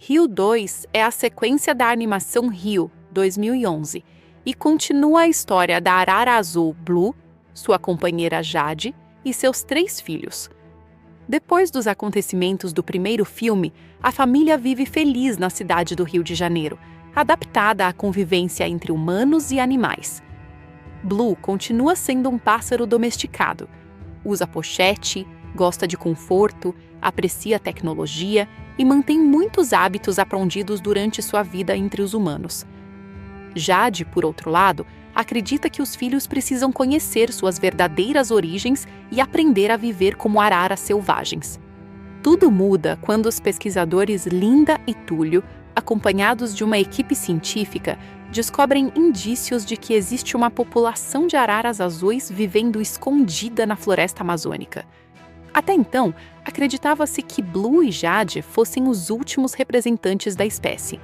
Rio 2 é a sequência da animação Rio, 2011, e continua a história da arara azul Blue, sua companheira Jade e seus 3 filhos. Depois dos acontecimentos do primeiro filme, a família vive feliz na cidade do Rio de Janeiro, adaptada à convivência entre humanos e animais. Blue continua sendo um pássaro domesticado. Usa pochete, gosta de conforto, aprecia tecnologia e mantém muitos hábitos aprendidos durante sua vida entre os humanos. Jade, por outro lado, acredita que os filhos precisam conhecer suas verdadeiras origens e aprender a viver como araras selvagens. Tudo muda quando os pesquisadores Linda e Túlio, acompanhados de uma equipe científica, descobrem indícios de que existe uma população de araras azuis vivendo escondida na floresta amazônica. Até então, acreditava-se que Blue e Jade fossem os últimos representantes da espécie.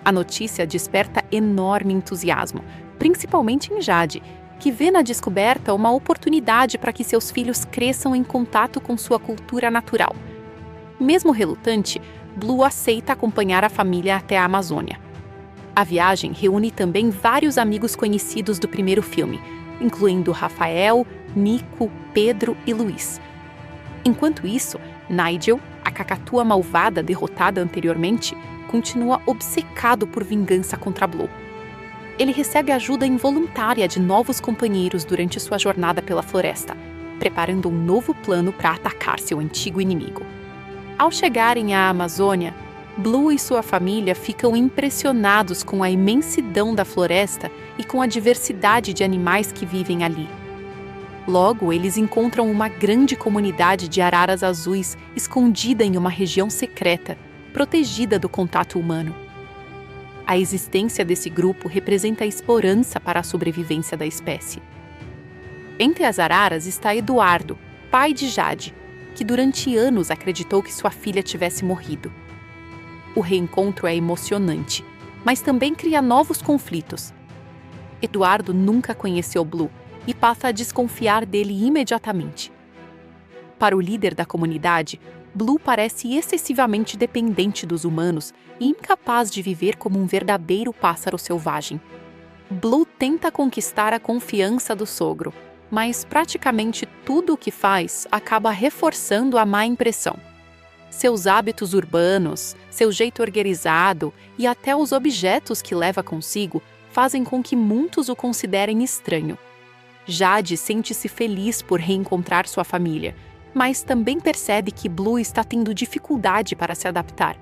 A notícia desperta enorme entusiasmo, principalmente em Jade, que vê na descoberta uma oportunidade para que seus filhos cresçam em contato com sua cultura natural. Mesmo relutante, Blue aceita acompanhar a família até a Amazônia. A viagem reúne também vários amigos conhecidos do primeiro filme, incluindo Rafael, Nico, Pedro e Luiz. Enquanto isso, Nigel, a cacatua malvada derrotada anteriormente, continua obcecado por vingança contra Blue. Ele recebe ajuda involuntária de novos companheiros durante sua jornada pela floresta, preparando um novo plano para atacar seu antigo inimigo. Ao chegarem à Amazônia, Blue e sua família ficam impressionados com a imensidão da floresta e com a diversidade de animais que vivem ali. Logo, eles encontram uma grande comunidade de araras azuis escondida em uma região secreta, protegida do contato humano. A existência desse grupo representa a esperança para a sobrevivência da espécie. Entre as araras está Eduardo, pai de Jade, que durante anos acreditou que sua filha tivesse morrido. O reencontro é emocionante, mas também cria novos conflitos. Eduardo nunca conheceu Blue e passa a desconfiar dele imediatamente. Para o líder da comunidade, Blue parece excessivamente dependente dos humanos e incapaz de viver como um verdadeiro pássaro selvagem. Blue tenta conquistar a confiança do sogro, mas praticamente tudo o que faz acaba reforçando a má impressão. Seus hábitos urbanos, seu jeito organizado e até os objetos que leva consigo fazem com que muitos o considerem estranho. Jade sente-se feliz por reencontrar sua família, mas também percebe que Blue está tendo dificuldade para se adaptar.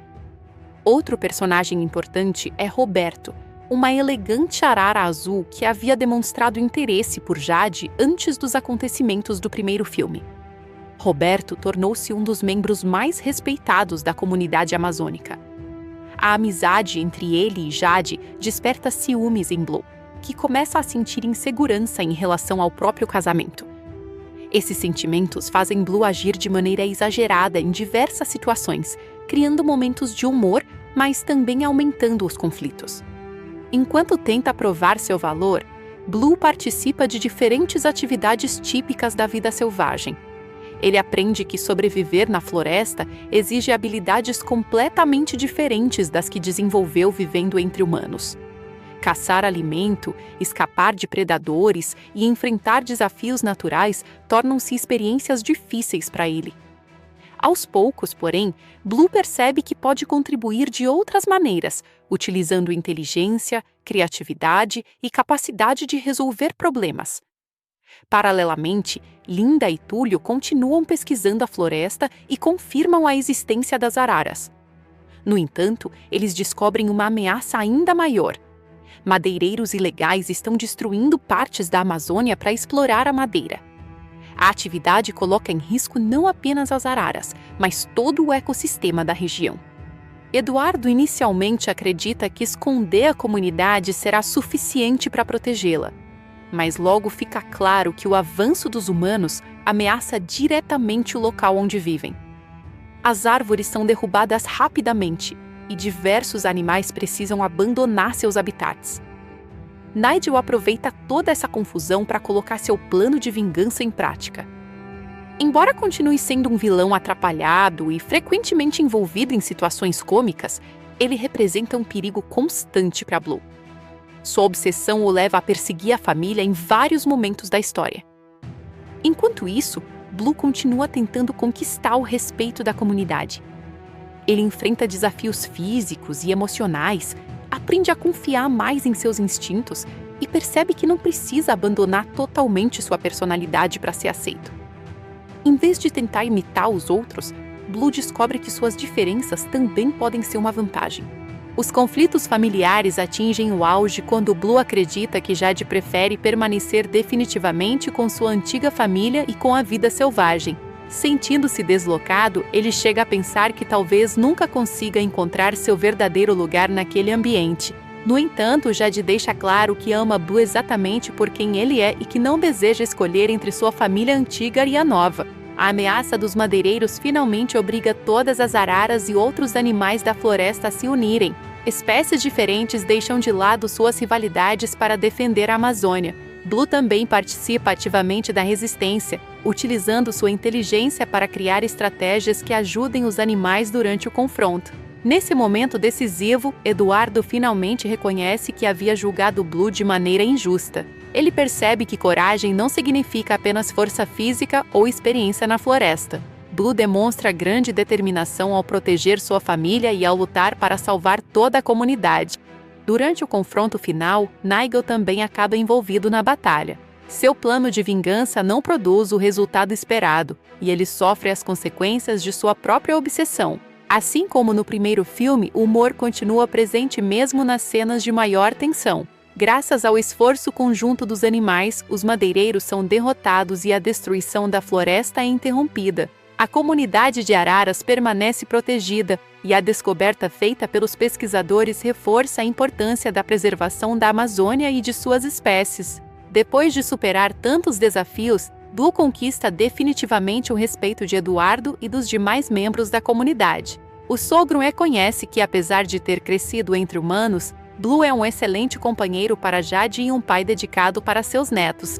Outro personagem importante é Roberto, uma elegante arara azul que havia demonstrado interesse por Jade antes dos acontecimentos do primeiro filme. Roberto tornou-se um dos membros mais respeitados da comunidade amazônica. A amizade entre ele e Jade desperta ciúmes em Blue, que começa a sentir insegurança em relação ao próprio casamento. Esses sentimentos fazem Blue agir de maneira exagerada em diversas situações, criando momentos de humor, mas também aumentando os conflitos. Enquanto tenta provar seu valor, Blue participa de diferentes atividades típicas da vida selvagem. Ele aprende que sobreviver na floresta exige habilidades completamente diferentes das que desenvolveu vivendo entre humanos. Caçar alimento, escapar de predadores e enfrentar desafios naturais tornam-se experiências difíceis para ele. Aos poucos, porém, Blue percebe que pode contribuir de outras maneiras, utilizando inteligência, criatividade e capacidade de resolver problemas. Paralelamente, Linda e Túlio continuam pesquisando a floresta e confirmam a existência das araras. No entanto, eles descobrem uma ameaça ainda maior. Madeireiros ilegais estão destruindo partes da Amazônia para explorar a madeira. A atividade coloca em risco não apenas as araras, mas todo o ecossistema da região. Eduardo inicialmente acredita que esconder a comunidade será suficiente para protegê-la. Mas logo fica claro que o avanço dos humanos ameaça diretamente o local onde vivem. As árvores são derrubadas rapidamente e diversos animais precisam abandonar seus habitats. Nigel aproveita toda essa confusão para colocar seu plano de vingança em prática. Embora continue sendo um vilão atrapalhado e frequentemente envolvido em situações cômicas, Ele representa um perigo constante para Blue. Sua obsessão o leva a perseguir a família em vários momentos da história. Enquanto isso, Blue continua tentando conquistar o respeito da comunidade. Ele enfrenta desafios físicos e emocionais, aprende a confiar mais em seus instintos e percebe que não precisa abandonar totalmente sua personalidade para ser aceito. Em vez de tentar imitar os outros, Blue descobre que suas diferenças também podem ser uma vantagem. Os conflitos familiares atingem o auge quando Blue acredita que Jade prefere permanecer definitivamente com sua antiga família e com a vida selvagem. Sentindo-se deslocado, ele chega a pensar que talvez nunca consiga encontrar seu verdadeiro lugar naquele ambiente. No entanto, Jade deixa claro que ama Blue exatamente por quem ele é e que não deseja escolher entre sua família antiga e a nova. A ameaça dos madeireiros finalmente obriga todas as araras e outros animais da floresta a se unirem. Espécies diferentes deixam de lado suas rivalidades para defender a Amazônia. Blue também participa ativamente da resistência, utilizando sua inteligência para criar estratégias que ajudem os animais durante o confronto. Nesse momento decisivo, Eduardo finalmente reconhece que havia julgado Blue de maneira injusta. Ele percebe que coragem não significa apenas força física ou experiência na floresta. Blue demonstra grande determinação ao proteger sua família e ao lutar para salvar toda a comunidade. Durante o confronto final, Nigel também acaba envolvido na batalha. Seu plano de vingança não produz o resultado esperado, e ele sofre as consequências de sua própria obsessão. Assim como no primeiro filme, o humor continua presente mesmo nas cenas de maior tensão. Graças ao esforço conjunto dos animais, os madeireiros são derrotados e a destruição da floresta é interrompida. A comunidade de araras permanece protegida e a descoberta feita pelos pesquisadores reforça a importância da preservação da Amazônia e de suas espécies. Depois de superar tantos desafios, Blue conquista definitivamente o respeito de Eduardo e dos demais membros da comunidade. O sogro reconhece que, apesar de ter crescido entre humanos, Blue é um excelente companheiro para Jade e um pai dedicado para seus netos.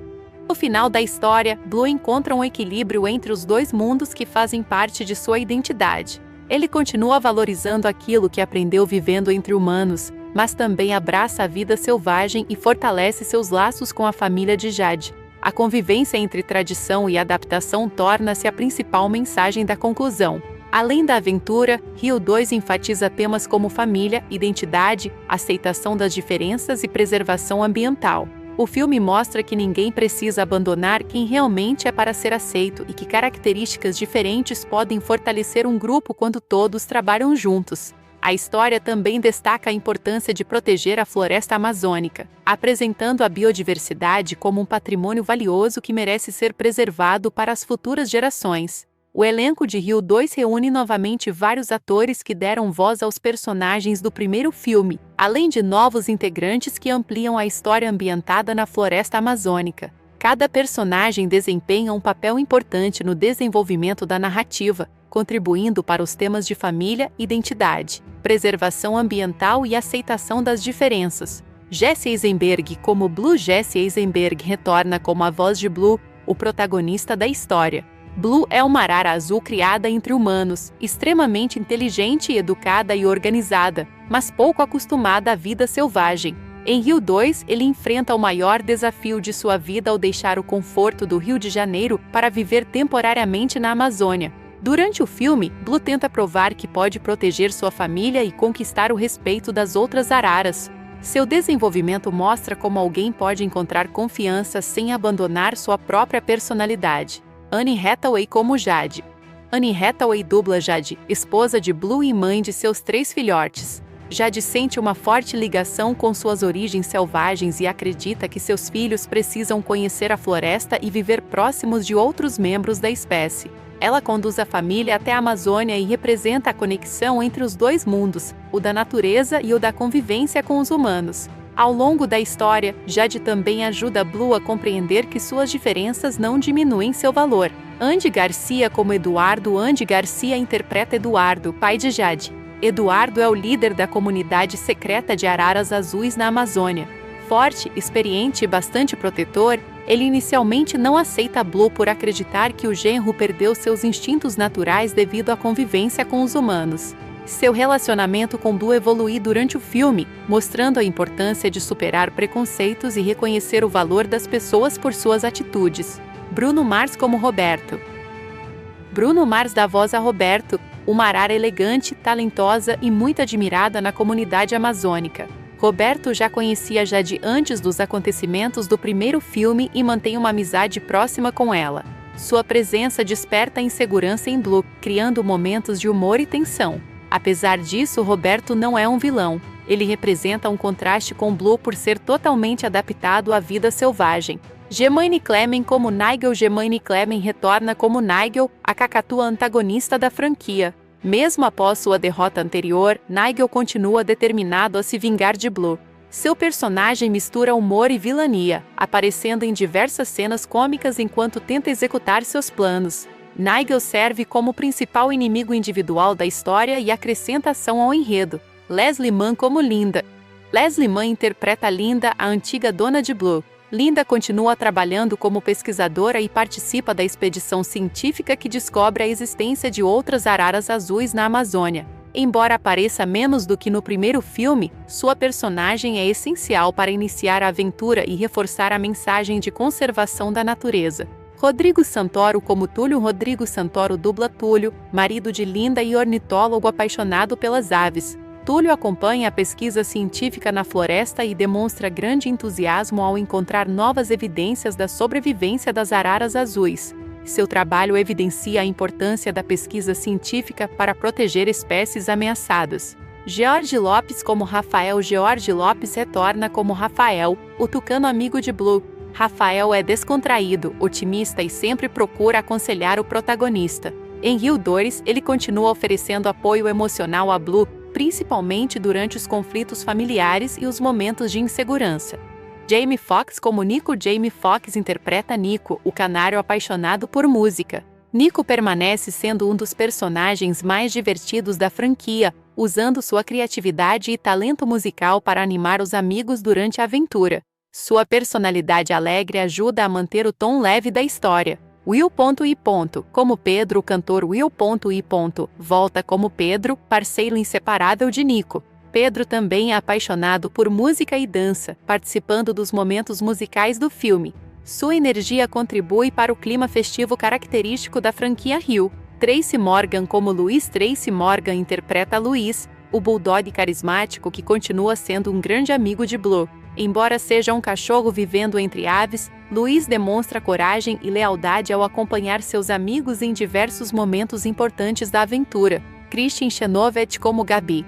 No final da história, Blue encontra um equilíbrio entre os dois mundos que fazem parte de sua identidade. Ele continua valorizando aquilo que aprendeu vivendo entre humanos, mas também abraça a vida selvagem e fortalece seus laços com a família de Jade. A convivência entre tradição e adaptação torna-se a principal mensagem da conclusão. Além da aventura, Rio 2 enfatiza temas como família, identidade, aceitação das diferenças e preservação ambiental. O filme mostra que ninguém precisa abandonar quem realmente é para ser aceito e que características diferentes podem fortalecer um grupo quando todos trabalham juntos. A história também destaca a importância de proteger a floresta amazônica, apresentando a biodiversidade como um patrimônio valioso que merece ser preservado para as futuras gerações. O elenco de Rio 2 reúne novamente vários atores que deram voz aos personagens do primeiro filme, além de novos integrantes que ampliam a história ambientada na floresta amazônica. Cada personagem desempenha um papel importante no desenvolvimento da narrativa, contribuindo para os temas de família, identidade, preservação ambiental e aceitação das diferenças. Jesse Eisenberg como Blue. Jesse Eisenberg retorna como a voz de Blue, o protagonista da história. Blue é uma arara azul criada entre humanos, extremamente inteligente e educada e organizada, mas pouco acostumada à vida selvagem. Em Rio 2, ele enfrenta o maior desafio de sua vida ao deixar o conforto do Rio de Janeiro para viver temporariamente na Amazônia. Durante o filme, Blue tenta provar que pode proteger sua família e conquistar o respeito das outras araras. Seu desenvolvimento mostra como alguém pode encontrar confiança sem abandonar sua própria personalidade. Anne Hathaway como Jade. Anne Hathaway dubla Jade, esposa de Blue e mãe de seus 3 filhotes. Jade sente uma forte ligação com suas origens selvagens e acredita que seus filhos precisam conhecer a floresta e viver próximos de outros membros da espécie. Ela conduz a família até a Amazônia e representa a conexão entre os dois mundos, o da natureza e o da convivência com os humanos. Ao longo da história, Jade também ajuda Blue a compreender que suas diferenças não diminuem seu valor. Andy Garcia como Eduardo. Andy Garcia interpreta Eduardo, pai de Jade. Eduardo é o líder da comunidade secreta de araras azuis na Amazônia. Forte, experiente e bastante protetor, ele inicialmente não aceita Blue por acreditar que o genro perdeu seus instintos naturais devido à convivência com os humanos. Seu relacionamento com Blue evolui durante o filme, mostrando a importância de superar preconceitos e reconhecer o valor das pessoas por suas atitudes. Bruno Mars como Roberto. Bruno Mars dá voz a Roberto, uma arara elegante, talentosa e muito admirada na comunidade amazônica. Roberto já conhecia Jade antes dos acontecimentos do primeiro filme e mantém uma amizade próxima com ela. Sua presença desperta insegurança em Blue, criando momentos de humor e tensão. Apesar disso, Roberto não é um vilão. Ele representa um contraste com Blue por ser totalmente adaptado à vida selvagem. Jemaine Clement como Nigel. Jemaine Clement retorna como Nigel, a cacatua antagonista da franquia. Mesmo após sua derrota anterior, Nigel continua determinado a se vingar de Blue. Seu personagem mistura humor e vilania, aparecendo em diversas cenas cômicas enquanto tenta executar seus planos. Nigel serve como principal inimigo individual da história e acrescenta ação ao enredo. Leslie Mann como Linda. Leslie Mann interpreta Linda, a antiga dona de Blue. Linda continua trabalhando como pesquisadora e participa da expedição científica que descobre a existência de outras araras azuis na Amazônia. Embora apareça menos do que no primeiro filme, sua personagem é essencial para iniciar a aventura e reforçar a mensagem de conservação da natureza. Rodrigo Santoro como Túlio. Rodrigo Santoro dubla Túlio, marido de Linda e ornitólogo apaixonado pelas aves. Túlio acompanha a pesquisa científica na floresta e demonstra grande entusiasmo ao encontrar novas evidências da sobrevivência das araras azuis. Seu trabalho evidencia a importância da pesquisa científica para proteger espécies ameaçadas. George Lopes como Rafael. George Lopes retorna como Rafael, o tucano amigo de Blue. Rafael é descontraído, otimista e sempre procura aconselhar o protagonista. Em Rio 2, ele continua oferecendo apoio emocional a Blue, principalmente durante os conflitos familiares e os momentos de insegurança. Jamie Foxx como Nico. Jamie Foxx interpreta Nico, o canário apaixonado por música. Nico permanece sendo um dos personagens mais divertidos da franquia, usando sua criatividade e talento musical para animar os amigos durante a aventura. Sua personalidade alegre ajuda a manter o tom leve da história. Will.i. Como Pedro. O cantor Will.i. volta como Pedro, parceiro inseparável de Nico. Pedro também é apaixonado por música e dança, participando dos momentos musicais do filme. Sua energia contribui para o clima festivo característico da franquia Rio. Tracy Morgan como Luiz. Tracy Morgan interpreta Luiz, o bulldog carismático que continua sendo um grande amigo de Blue. Embora seja um cachorro vivendo entre aves, Luiz demonstra coragem e lealdade ao acompanhar seus amigos em diversos momentos importantes da aventura. Kristin Chenoweth como Gabi.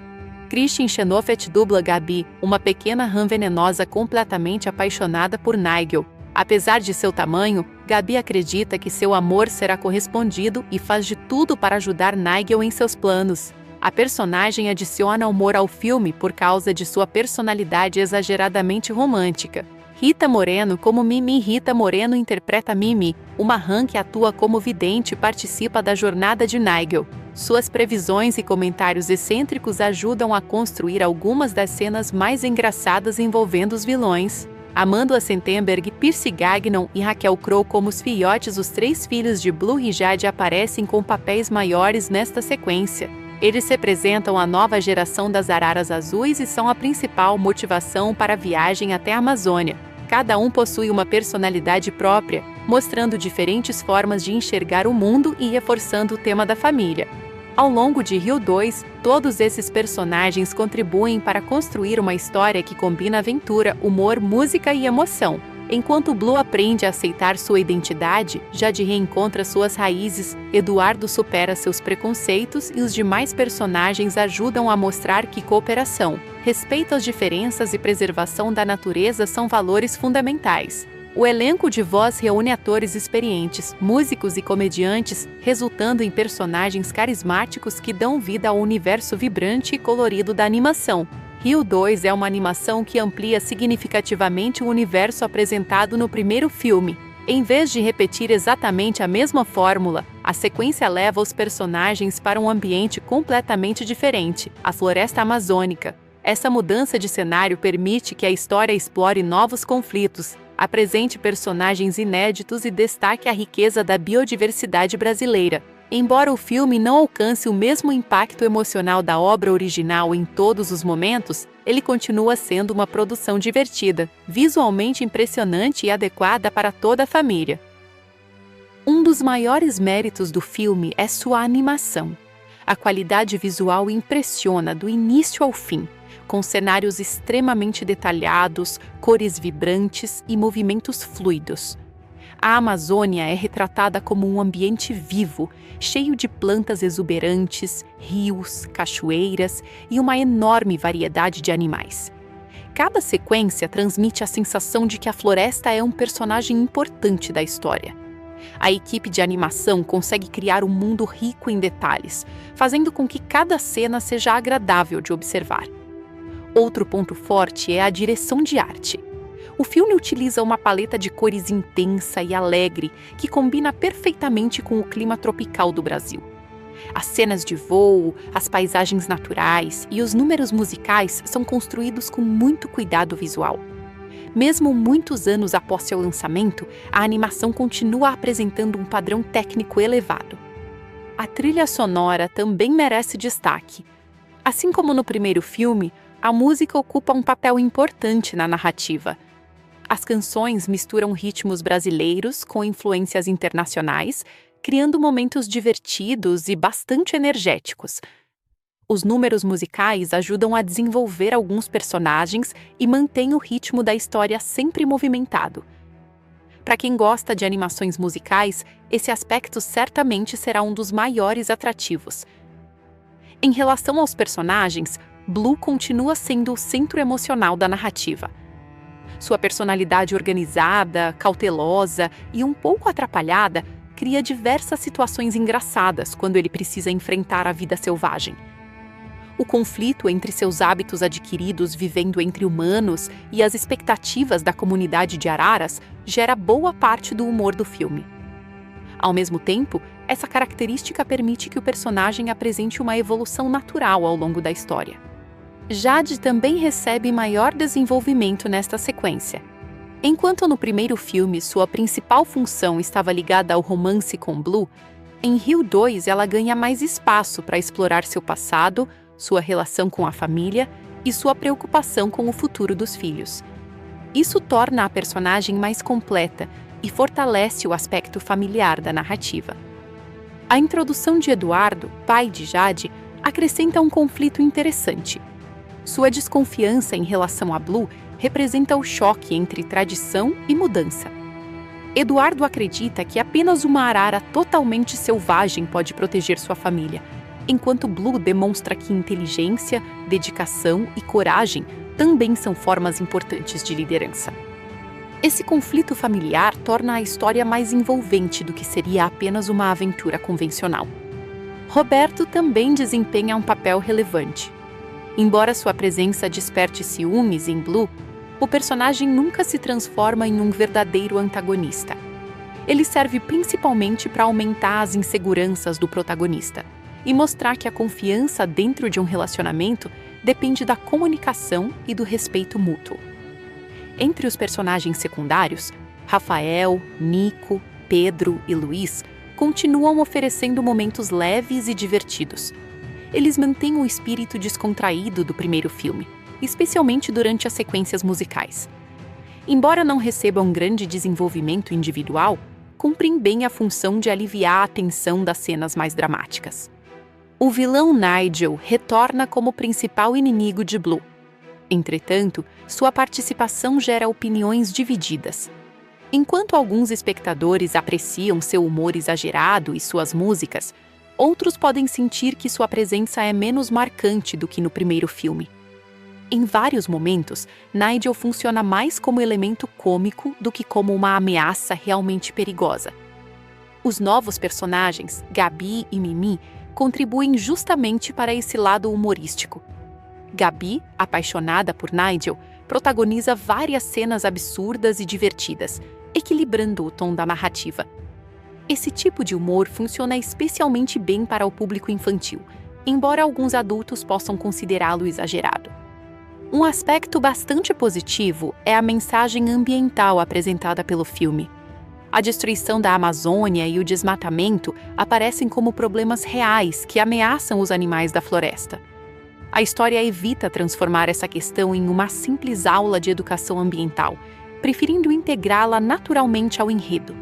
Kristin Chenoweth dubla Gabi, uma pequena rã venenosa completamente apaixonada por Nigel. Apesar de seu tamanho, Gabi acredita que seu amor será correspondido e faz de tudo para ajudar Nigel em seus planos. A personagem adiciona humor ao filme por causa de sua personalidade exageradamente romântica. Rita Moreno como Mimi. Rita Moreno interpreta Mimi, uma rã que atua como vidente e participa da jornada de Nigel. Suas previsões e comentários excêntricos ajudam a construir algumas das cenas mais engraçadas envolvendo os vilões. Amanda Stenberg, Percy Gagnon e Raquel Crowe como os filhotes. Os 3 filhos de Blue e Jade aparecem com papéis maiores nesta sequência. Eles representam a nova geração das araras azuis e são a principal motivação para a viagem até a Amazônia. Cada um possui uma personalidade própria, mostrando diferentes formas de enxergar o mundo e reforçando o tema da família. Ao longo de Rio 2, todos esses personagens contribuem para construir uma história que combina aventura, humor, música e emoção. Enquanto Blue aprende a aceitar sua identidade, Jade reencontra suas raízes, Eduardo supera seus preconceitos e os demais personagens ajudam a mostrar que cooperação, respeito às diferenças e preservação da natureza são valores fundamentais. O elenco de voz reúne atores experientes, músicos e comediantes, resultando em personagens carismáticos que dão vida ao universo vibrante e colorido da animação. Rio 2 é uma animação que amplia significativamente o universo apresentado no primeiro filme. Em vez de repetir exatamente a mesma fórmula, a sequência leva os personagens para um ambiente completamente diferente, a floresta amazônica. Essa mudança de cenário permite que a história explore novos conflitos, apresente personagens inéditos e destaque a riqueza da biodiversidade brasileira. Embora o filme não alcance o mesmo impacto emocional da obra original em todos os momentos, ele continua sendo uma produção divertida, visualmente impressionante e adequada para toda a família. Um dos maiores méritos do filme é sua animação. A qualidade visual impressiona do início ao fim, com cenários extremamente detalhados, cores vibrantes e movimentos fluidos. A Amazônia é retratada como um ambiente vivo, cheio de plantas exuberantes, rios, cachoeiras e uma enorme variedade de animais. Cada sequência transmite a sensação de que a floresta é um personagem importante da história. A equipe de animação consegue criar um mundo rico em detalhes, fazendo com que cada cena seja agradável de observar. Outro ponto forte é a direção de arte. O filme utiliza uma paleta de cores intensa e alegre que combina perfeitamente com o clima tropical do Brasil. As cenas de voo, as paisagens naturais e os números musicais são construídos com muito cuidado visual. Mesmo muitos anos após seu lançamento, a animação continua apresentando um padrão técnico elevado. A trilha sonora também merece destaque. Assim como no primeiro filme, a música ocupa um papel importante na narrativa. As canções misturam ritmos brasileiros com influências internacionais, criando momentos divertidos e bastante energéticos. Os números musicais ajudam a desenvolver alguns personagens e mantêm o ritmo da história sempre movimentado. Para quem gosta de animações musicais, esse aspecto certamente será um dos maiores atrativos. Em relação aos personagens, Blue continua sendo o centro emocional da narrativa. Sua personalidade organizada, cautelosa e um pouco atrapalhada cria diversas situações engraçadas quando ele precisa enfrentar a vida selvagem. O conflito entre seus hábitos adquiridos vivendo entre humanos e as expectativas da comunidade de araras gera boa parte do humor do filme. Ao mesmo tempo, essa característica permite que o personagem apresente uma evolução natural ao longo da história. Jade também recebe maior desenvolvimento nesta sequência. Enquanto no primeiro filme sua principal função estava ligada ao romance com Blue, em Rio 2 ela ganha mais espaço para explorar seu passado, sua relação com a família e sua preocupação com o futuro dos filhos. Isso torna a personagem mais completa e fortalece o aspecto familiar da narrativa. A introdução de Eduardo, pai de Jade, acrescenta um conflito interessante. Sua desconfiança em relação a Blue representa o choque entre tradição e mudança. Eduardo acredita que apenas uma arara totalmente selvagem pode proteger sua família, enquanto Blue demonstra que inteligência, dedicação e coragem também são formas importantes de liderança. Esse conflito familiar torna a história mais envolvente do que seria apenas uma aventura convencional. Roberto também desempenha um papel relevante. Embora sua presença desperte ciúmes em Blue, o personagem nunca se transforma em um verdadeiro antagonista. Ele serve principalmente para aumentar as inseguranças do protagonista e mostrar que a confiança dentro de um relacionamento depende da comunicação e do respeito mútuo. Entre os personagens secundários, Rafael, Nico, Pedro e Luiz continuam oferecendo momentos leves e divertidos. Eles mantêm o espírito descontraído do primeiro filme, especialmente durante as sequências musicais. Embora não recebam grande desenvolvimento individual, cumprem bem a função de aliviar a tensão das cenas mais dramáticas. O vilão Nigel retorna como principal inimigo de Blue. Entretanto, sua participação gera opiniões divididas. Enquanto alguns espectadores apreciam seu humor exagerado e suas músicas, outros podem sentir que sua presença é menos marcante do que no primeiro filme. Em vários momentos, Nigel funciona mais como elemento cômico do que como uma ameaça realmente perigosa. Os novos personagens, Gabi e Mimi, contribuem justamente para esse lado humorístico. Gabi, apaixonada por Nigel, protagoniza várias cenas absurdas e divertidas, equilibrando o tom da narrativa. Esse tipo de humor funciona especialmente bem para o público infantil, embora alguns adultos possam considerá-lo exagerado. Um aspecto bastante positivo é a mensagem ambiental apresentada pelo filme. A destruição da Amazônia e o desmatamento aparecem como problemas reais que ameaçam os animais da floresta. A história evita transformar essa questão em uma simples aula de educação ambiental, preferindo integrá-la naturalmente ao enredo.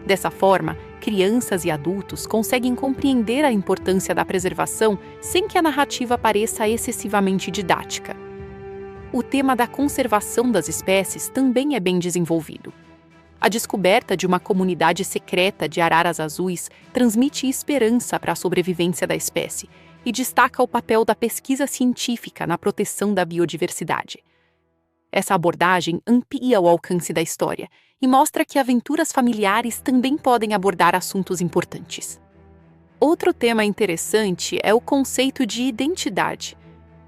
Dessa forma, crianças e adultos conseguem compreender a importância da preservação sem que a narrativa pareça excessivamente didática. O tema da conservação das espécies também é bem desenvolvido. A descoberta de uma comunidade secreta de araras azuis transmite esperança para a sobrevivência da espécie e destaca o papel da pesquisa científica na proteção da biodiversidade. Essa abordagem amplia o alcance da história e mostra que aventuras familiares também podem abordar assuntos importantes. Outro tema interessante é o conceito de identidade.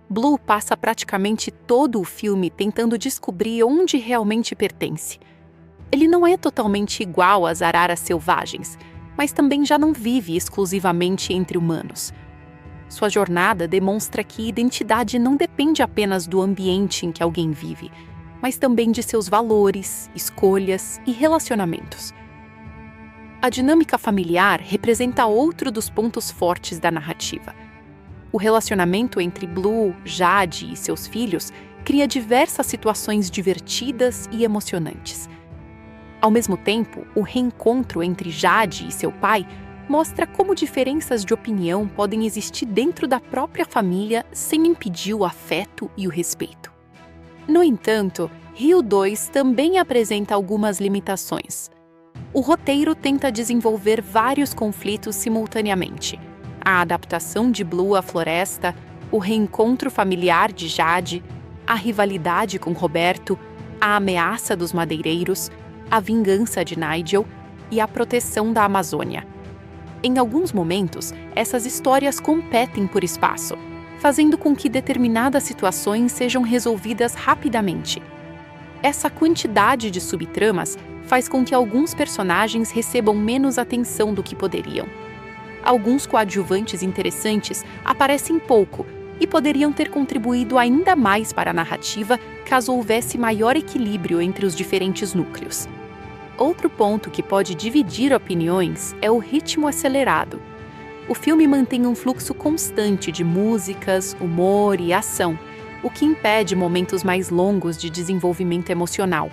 Blue passa praticamente todo o filme tentando descobrir onde realmente pertence. Ele não é totalmente igual às araras selvagens, mas também já não vive exclusivamente entre humanos. Sua jornada demonstra que identidade não depende apenas do ambiente em que alguém vive, mas também de seus valores, escolhas e relacionamentos. A dinâmica familiar representa outro dos pontos fortes da narrativa. O relacionamento entre Blue, Jade e seus filhos cria diversas situações divertidas e emocionantes. Ao mesmo tempo, o reencontro entre Jade e seu pai mostra como diferenças de opinião podem existir dentro da própria família sem impedir o afeto e o respeito. No entanto, Rio 2 também apresenta algumas limitações. O roteiro tenta desenvolver vários conflitos simultaneamente: a adaptação de Blue à floresta, o reencontro familiar de Jade, a rivalidade com Roberto, a ameaça dos madeireiros, a vingança de Nigel e a proteção da Amazônia. Em alguns momentos, essas histórias competem por espaço, fazendo com que determinadas situações sejam resolvidas rapidamente. Essa quantidade de subtramas faz com que alguns personagens recebam menos atenção do que poderiam. Alguns coadjuvantes interessantes aparecem pouco e poderiam ter contribuído ainda mais para a narrativa caso houvesse maior equilíbrio entre os diferentes núcleos. Outro ponto que pode dividir opiniões é o ritmo acelerado. O filme mantém um fluxo constante de músicas, humor e ação, o que impede momentos mais longos de desenvolvimento emocional.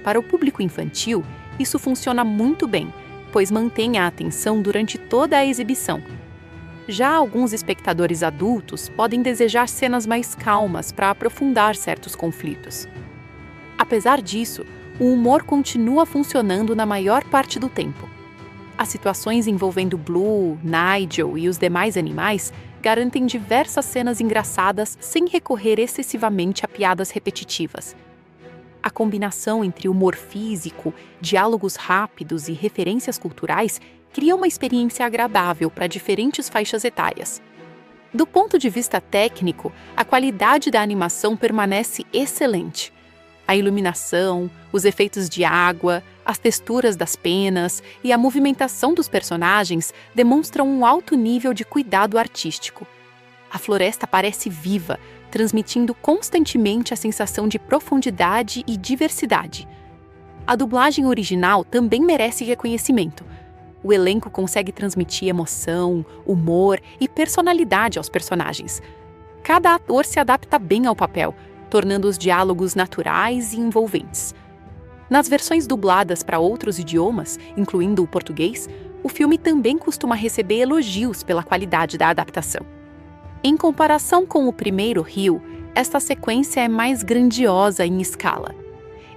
Para o público infantil, isso funciona muito bem, pois mantém a atenção durante toda a exibição. Já alguns espectadores adultos podem desejar cenas mais calmas para aprofundar certos conflitos. Apesar disso, o humor continua funcionando na maior parte do tempo. As situações envolvendo Blue, Nigel e os demais animais garantem diversas cenas engraçadas sem recorrer excessivamente a piadas repetitivas. A combinação entre humor físico, diálogos rápidos e referências culturais cria uma experiência agradável para diferentes faixas etárias. Do ponto de vista técnico, a qualidade da animação permanece excelente. A iluminação, os efeitos de água, as texturas das penas e a movimentação dos personagens demonstram um alto nível de cuidado artístico. A floresta parece viva, transmitindo constantemente a sensação de profundidade e diversidade. A dublagem original também merece reconhecimento. O elenco consegue transmitir emoção, humor e personalidade aos personagens. Cada ator se adapta bem ao papel, tornando os diálogos naturais e envolventes. Nas versões dubladas para outros idiomas, incluindo o português, o filme também costuma receber elogios pela qualidade da adaptação. Em comparação com o primeiro Rio, esta sequência é mais grandiosa em escala.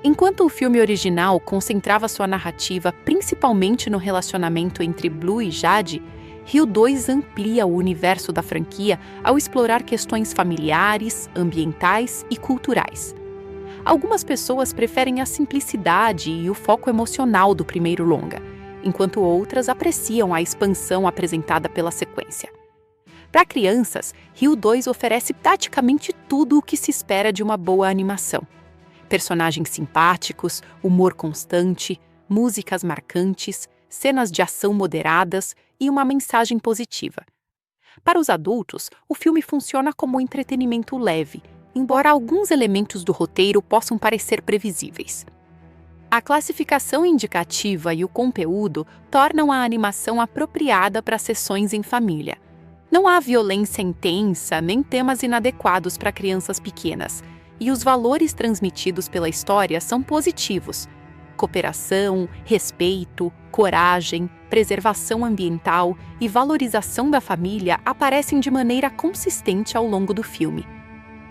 Enquanto o filme original concentrava sua narrativa principalmente no relacionamento entre Blue e Jade, Rio 2 amplia o universo da franquia ao explorar questões familiares, ambientais e culturais. Algumas pessoas preferem a simplicidade e o foco emocional do primeiro longa, enquanto outras apreciam a expansão apresentada pela sequência. Para crianças, Rio 2 oferece praticamente tudo o que se espera de uma boa animação. Personagens simpáticos, humor constante, músicas marcantes, cenas de ação moderadas e uma mensagem positiva. Para os adultos, o filme funciona como um entretenimento leve, embora alguns elementos do roteiro possam parecer previsíveis. A classificação indicativa e o conteúdo tornam a animação apropriada para sessões em família. Não há violência intensa nem temas inadequados para crianças pequenas, e os valores transmitidos pela história são positivos. Cooperação, respeito, coragem, preservação ambiental e valorização da família aparecem de maneira consistente ao longo do filme.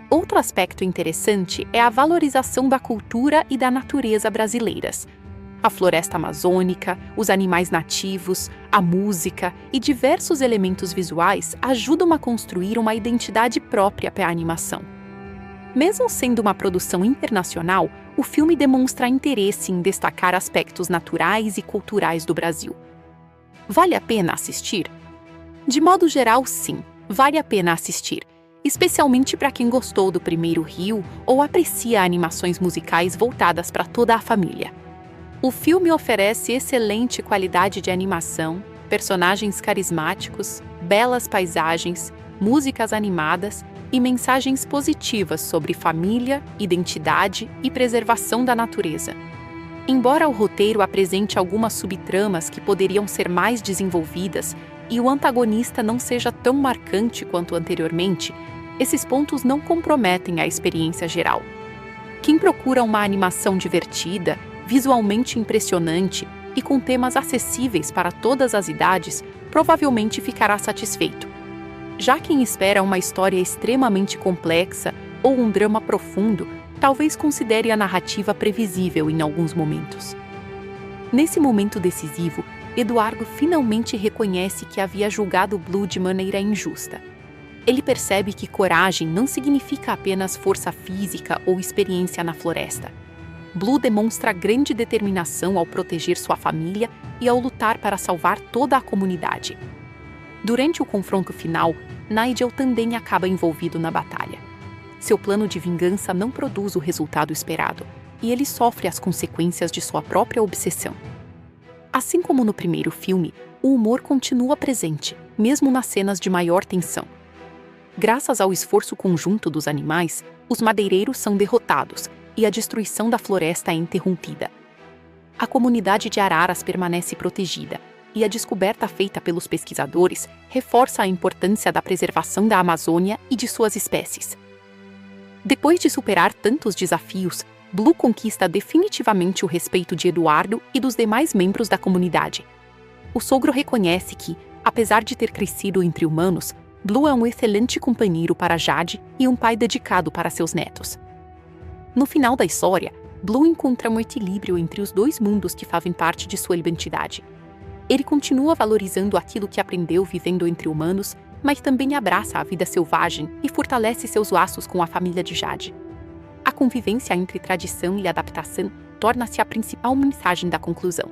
Outro aspecto interessante é a valorização da cultura e da natureza brasileiras. A floresta amazônica, os animais nativos, a música e diversos elementos visuais ajudam a construir uma identidade própria para a animação. Mesmo sendo uma produção internacional, o filme demonstra interesse em destacar aspectos naturais e culturais do Brasil. Vale a pena assistir? De modo geral, sim, vale a pena assistir, especialmente para quem gostou do primeiro Rio ou aprecia animações musicais voltadas para toda a família. O filme oferece excelente qualidade de animação, personagens carismáticos, belas paisagens, músicas animadas e mensagens positivas sobre família, identidade e preservação da natureza. Embora o roteiro apresente algumas subtramas que poderiam ser mais desenvolvidas e o antagonista não seja tão marcante quanto anteriormente, esses pontos não comprometem a experiência geral. Quem procura uma animação divertida, visualmente impressionante e com temas acessíveis para todas as idades, provavelmente ficará satisfeito. Já quem espera uma história extremamente complexa ou um drama profundo, talvez considere a narrativa previsível em alguns momentos. Nesse momento decisivo, Eduardo finalmente reconhece que havia julgado Blue de maneira injusta. Ele percebe que coragem não significa apenas força física ou experiência na floresta. Blue demonstra grande determinação ao proteger sua família e ao lutar para salvar toda a comunidade. Durante o confronto final, Nigel também acaba envolvido na batalha. Seu plano de vingança não produz o resultado esperado, e ele sofre as consequências de sua própria obsessão. Assim como no primeiro filme, o humor continua presente, mesmo nas cenas de maior tensão. Graças ao esforço conjunto dos animais, os madeireiros são derrotados e a destruição da floresta é interrompida. A comunidade de araras permanece protegida, e a descoberta feita pelos pesquisadores reforça a importância da preservação da Amazônia e de suas espécies. Depois de superar tantos desafios, Blue conquista definitivamente o respeito de Eduardo e dos demais membros da comunidade. O sogro reconhece que, apesar de ter crescido entre humanos, Blue é um excelente companheiro para Jade e um pai dedicado para seus netos. No final da história, Blue encontra um equilíbrio entre os dois mundos que fazem parte de sua identidade. Ele continua valorizando aquilo que aprendeu vivendo entre humanos, mas também abraça a vida selvagem e fortalece seus laços com a família de Jade. A convivência entre tradição e adaptação torna-se a principal mensagem da conclusão.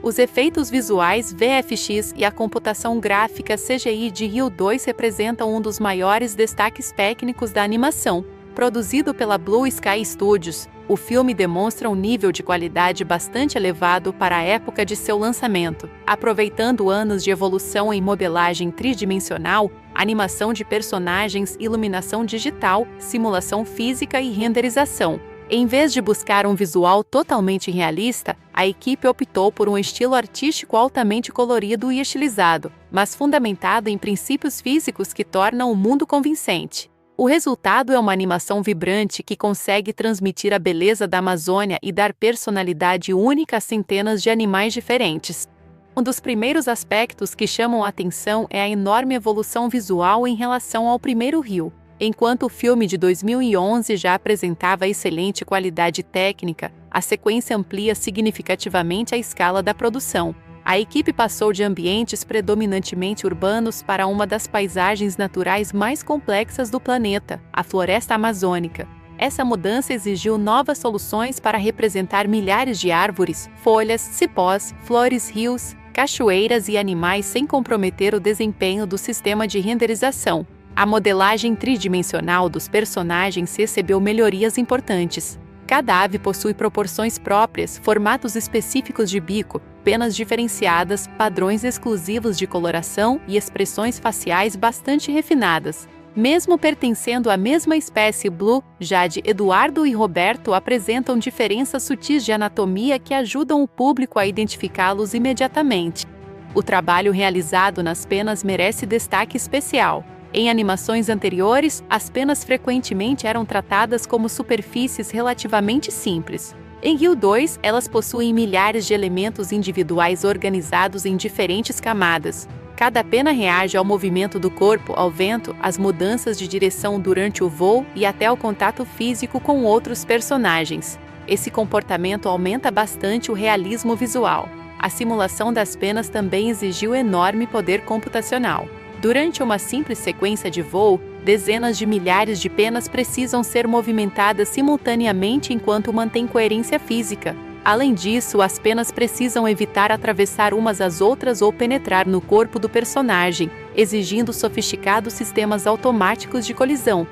Os efeitos visuais VFX e a computação gráfica CGI de Rio 2 representam um dos maiores destaques técnicos da animação. Produzido pela Blue Sky Studios, o filme demonstra um nível de qualidade bastante elevado para a época de seu lançamento, aproveitando anos de evolução em modelagem tridimensional, animação de personagens, iluminação digital, simulação física e renderização. Em vez de buscar um visual totalmente realista, a equipe optou por um estilo artístico altamente colorido e estilizado, mas fundamentado em princípios físicos que tornam o mundo convincente. O resultado é uma animação vibrante que consegue transmitir a beleza da Amazônia e dar personalidade única a centenas de animais diferentes. Um dos primeiros aspectos que chamam a atenção é a enorme evolução visual em relação ao primeiro Rio. Enquanto o filme de 2011 já apresentava excelente qualidade técnica, a sequência amplia significativamente a escala da produção. A equipe passou de ambientes predominantemente urbanos para uma das paisagens naturais mais complexas do planeta, a floresta amazônica. Essa mudança exigiu novas soluções para representar milhares de árvores, folhas, cipós, flores, rios, cachoeiras e animais sem comprometer o desempenho do sistema de renderização. A modelagem tridimensional dos personagens recebeu melhorias importantes. Cada ave possui proporções próprias, formatos específicos de bico, penas diferenciadas, padrões exclusivos de coloração e expressões faciais bastante refinadas. Mesmo pertencendo à mesma espécie Blue, Jade, Eduardo e Roberto apresentam diferenças sutis de anatomia que ajudam o público a identificá-los imediatamente. O trabalho realizado nas penas merece destaque especial. Em animações anteriores, as penas frequentemente eram tratadas como superfícies relativamente simples. Em Rio 2, elas possuem milhares de elementos individuais organizados em diferentes camadas. Cada pena reage ao movimento do corpo, ao vento, às mudanças de direção durante o voo e até ao contato físico com outros personagens. Esse comportamento aumenta bastante o realismo visual. A simulação das penas também exigiu enorme poder computacional. Durante uma simples sequência de voo, dezenas de milhares de penas precisam ser movimentadas simultaneamente enquanto mantêm coerência física. Além disso, as penas precisam evitar atravessar umas às outras ou penetrar no corpo do personagem, exigindo sofisticados sistemas automáticos de colisão.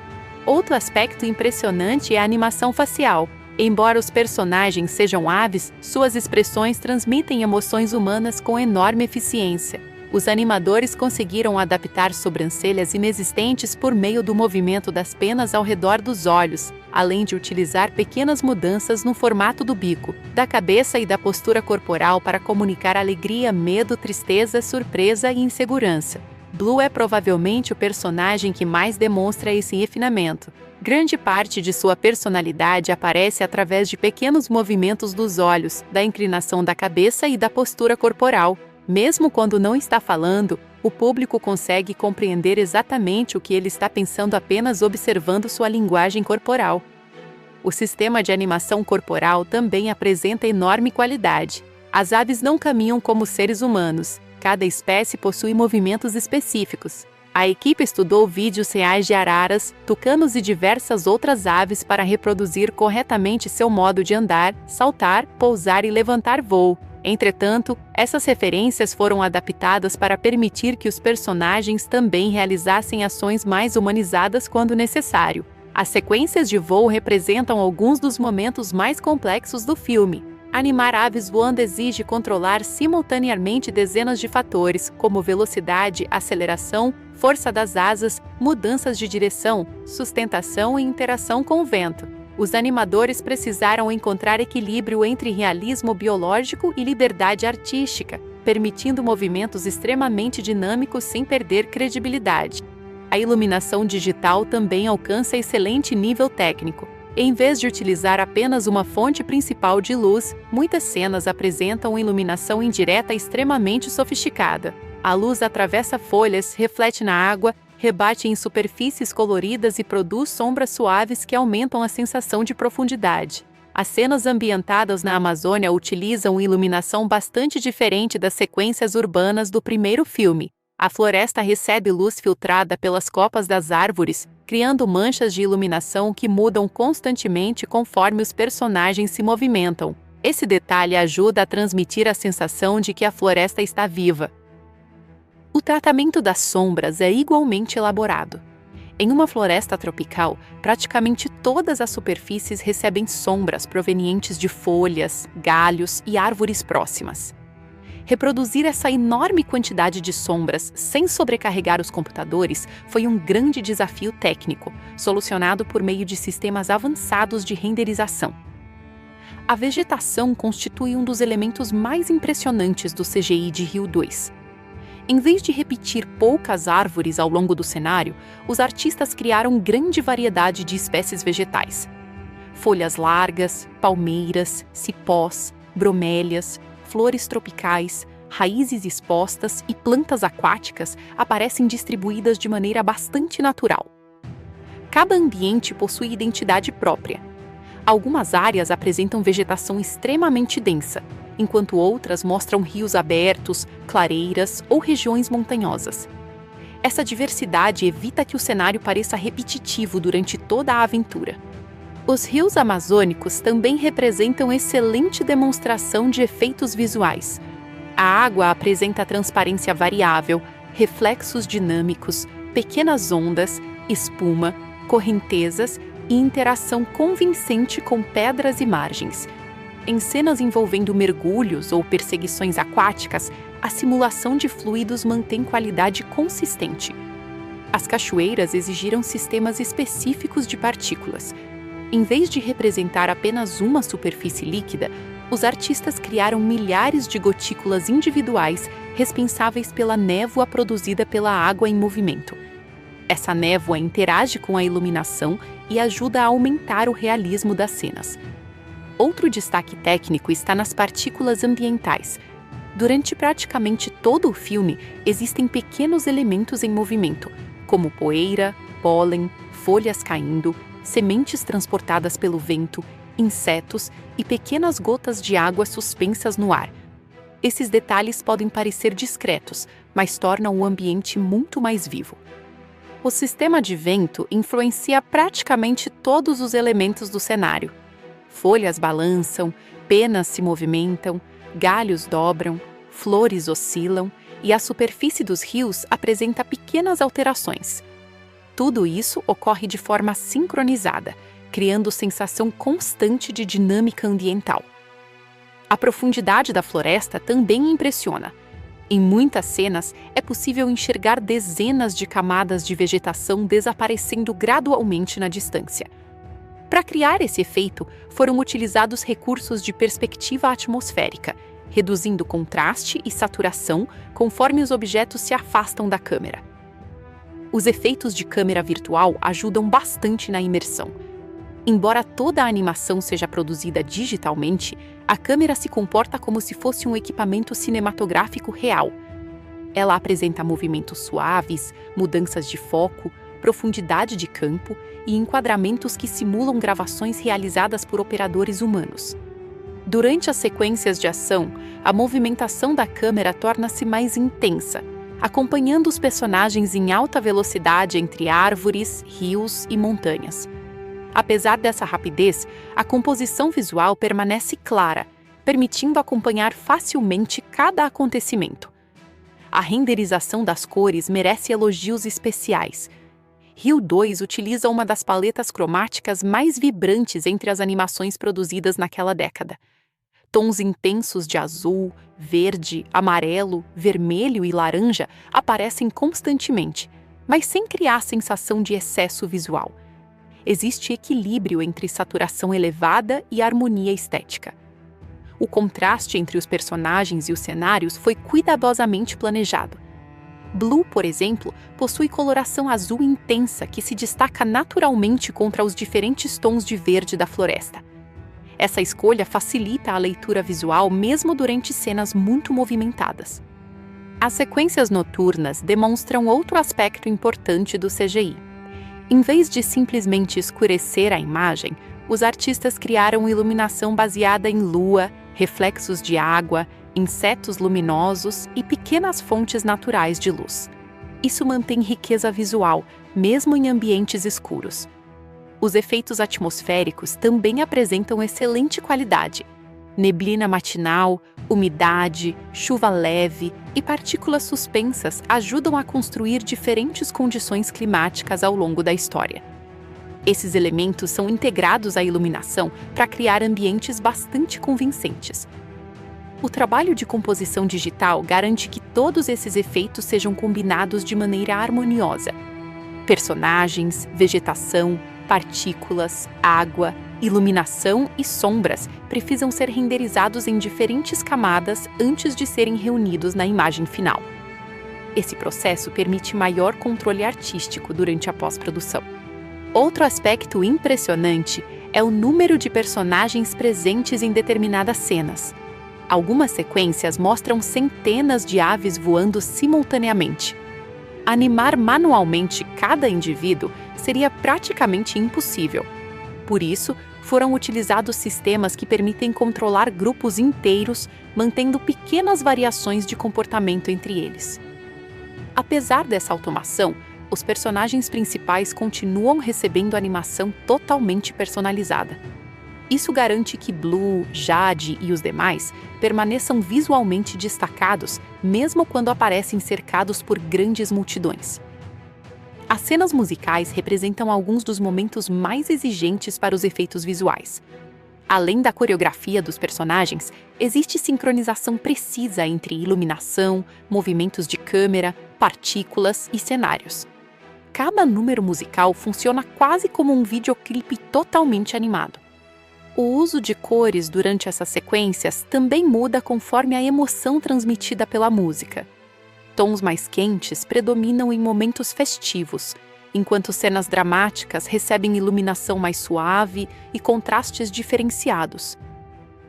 Outro aspecto impressionante é a animação facial. Embora os personagens sejam aves, suas expressões transmitem emoções humanas com enorme eficiência. Os animadores conseguiram adaptar sobrancelhas inexistentes por meio do movimento das penas ao redor dos olhos, além de utilizar pequenas mudanças no formato do bico, da cabeça e da postura corporal para comunicar alegria, medo, tristeza, surpresa e insegurança. Blue é provavelmente o personagem que mais demonstra esse refinamento. Grande parte de sua personalidade aparece através de pequenos movimentos dos olhos, da inclinação da cabeça e da postura corporal. Mesmo quando não está falando, o público consegue compreender exatamente o que ele está pensando apenas observando sua linguagem corporal. O sistema de animação corporal também apresenta enorme qualidade. As aves não caminham como seres humanos. Cada espécie possui movimentos específicos. A equipe estudou vídeos reais de araras, tucanos e diversas outras aves para reproduzir corretamente seu modo de andar, saltar, pousar e levantar voo. Entretanto, essas referências foram adaptadas para permitir que os personagens também realizassem ações mais humanizadas quando necessário. As sequências de voo representam alguns dos momentos mais complexos do filme. Animar aves voando exige controlar simultaneamente dezenas de fatores, como velocidade, aceleração, força das asas, mudanças de direção, sustentação e interação com o vento. Os animadores precisaram encontrar equilíbrio entre realismo biológico e liberdade artística, permitindo movimentos extremamente dinâmicos sem perder credibilidade. A iluminação digital também alcança excelente nível técnico. Em vez de utilizar apenas uma fonte principal de luz, muitas cenas apresentam iluminação indireta extremamente sofisticada. A luz atravessa folhas, reflete na água, rebate em superfícies coloridas e produz sombras suaves que aumentam a sensação de profundidade. As cenas ambientadas na Amazônia utilizam iluminação bastante diferente das sequências urbanas do primeiro filme. A floresta recebe luz filtrada pelas copas das árvores, criando manchas de iluminação que mudam constantemente conforme os personagens se movimentam. Esse detalhe ajuda a transmitir a sensação de que a floresta está viva. O tratamento das sombras é igualmente elaborado. Em uma floresta tropical, praticamente todas as superfícies recebem sombras provenientes de folhas, galhos e árvores próximas. Reproduzir essa enorme quantidade de sombras sem sobrecarregar os computadores foi um grande desafio técnico, solucionado por meio de sistemas avançados de renderização. A vegetação constitui um dos elementos mais impressionantes do CGI de Rio 2. Em vez de repetir poucas árvores ao longo do cenário, os artistas criaram grande variedade de espécies vegetais. Folhas largas, palmeiras, cipós, bromélias, flores tropicais, raízes expostas e plantas aquáticas aparecem distribuídas de maneira bastante natural. Cada ambiente possui identidade própria. Algumas áreas apresentam vegetação extremamente densa, enquanto outras mostram rios abertos, clareiras ou regiões montanhosas. Essa diversidade evita que o cenário pareça repetitivo durante toda a aventura. Os rios amazônicos também representam excelente demonstração de efeitos visuais. A água apresenta transparência variável, reflexos dinâmicos, pequenas ondas, espuma, correntezas e interação convincente com pedras e margens. Em cenas envolvendo mergulhos ou perseguições aquáticas, a simulação de fluidos mantém qualidade consistente. As cachoeiras exigiram sistemas específicos de partículas. Em vez de representar apenas uma superfície líquida, os artistas criaram milhares de gotículas individuais responsáveis pela névoa produzida pela água em movimento. Essa névoa interage com a iluminação e ajuda a aumentar o realismo das cenas. Outro destaque técnico está nas partículas ambientais. Durante praticamente todo o filme, existem pequenos elementos em movimento, como poeira, pólen, folhas caindo, sementes transportadas pelo vento, insetos e pequenas gotas de água suspensas no ar. Esses detalhes podem parecer discretos, mas tornam o ambiente muito mais vivo. O sistema de vento influencia praticamente todos os elementos do cenário. Folhas balançam, penas se movimentam, galhos dobram, flores oscilam e a superfície dos rios apresenta pequenas alterações. Tudo isso ocorre de forma sincronizada, criando sensação constante de dinâmica ambiental. A profundidade da floresta também impressiona. Em muitas cenas, é possível enxergar dezenas de camadas de vegetação desaparecendo gradualmente na distância. Para criar esse efeito, foram utilizados recursos de perspectiva atmosférica, reduzindo contraste e saturação conforme os objetos se afastam da câmera. Os efeitos de câmera virtual ajudam bastante na imersão. Embora toda a animação seja produzida digitalmente, a câmera se comporta como se fosse um equipamento cinematográfico real. Ela apresenta movimentos suaves, mudanças de foco, profundidade de campo e enquadramentos que simulam gravações realizadas por operadores humanos. Durante as sequências de ação, a movimentação da câmera torna-se mais intensa, acompanhando os personagens em alta velocidade entre árvores, rios e montanhas. Apesar dessa rapidez, a composição visual permanece clara, permitindo acompanhar facilmente cada acontecimento. A renderização das cores merece elogios especiais. Rio 2 utiliza uma das paletas cromáticas mais vibrantes entre as animações produzidas naquela década. Tons intensos de azul, verde, amarelo, vermelho e laranja aparecem constantemente, mas sem criar sensação de excesso visual. Existe equilíbrio entre saturação elevada e harmonia estética. O contraste entre os personagens e os cenários foi cuidadosamente planejado. Blue, por exemplo, possui coloração azul intensa que se destaca naturalmente contra os diferentes tons de verde da floresta. Essa escolha facilita a leitura visual mesmo durante cenas muito movimentadas. As sequências noturnas demonstram outro aspecto importante do CGI. Em vez de simplesmente escurecer a imagem, os artistas criaram iluminação baseada em lua, reflexos de água, insetos luminosos e pequenas fontes naturais de luz. Isso mantém riqueza visual, mesmo em ambientes escuros. Os efeitos atmosféricos também apresentam excelente qualidade. Neblina matinal, umidade, chuva leve e partículas suspensas ajudam a construir diferentes condições climáticas ao longo da história. Esses elementos são integrados à iluminação para criar ambientes bastante convincentes. O trabalho de composição digital garante que todos esses efeitos sejam combinados de maneira harmoniosa. Personagens, vegetação, partículas, água, iluminação e sombras precisam ser renderizados em diferentes camadas antes de serem reunidos na imagem final. Esse processo permite maior controle artístico durante a pós-produção. Outro aspecto impressionante é o número de personagens presentes em determinadas cenas. Algumas sequências mostram centenas de aves voando simultaneamente. Animar manualmente cada indivíduo seria praticamente impossível. Por isso, foram utilizados sistemas que permitem controlar grupos inteiros, mantendo pequenas variações de comportamento entre eles. Apesar dessa automação, os personagens principais continuam recebendo animação totalmente personalizada. Isso garante que Blue, Jade e os demais permaneçam visualmente destacados, mesmo quando aparecem cercados por grandes multidões. As cenas musicais representam alguns dos momentos mais exigentes para os efeitos visuais. Além da coreografia dos personagens, existe sincronização precisa entre iluminação, movimentos de câmera, partículas e cenários. Cada número musical funciona quase como um videoclipe totalmente animado. O uso de cores durante essas sequências também muda conforme a emoção transmitida pela música. Tons mais quentes predominam em momentos festivos, enquanto cenas dramáticas recebem iluminação mais suave e contrastes diferenciados.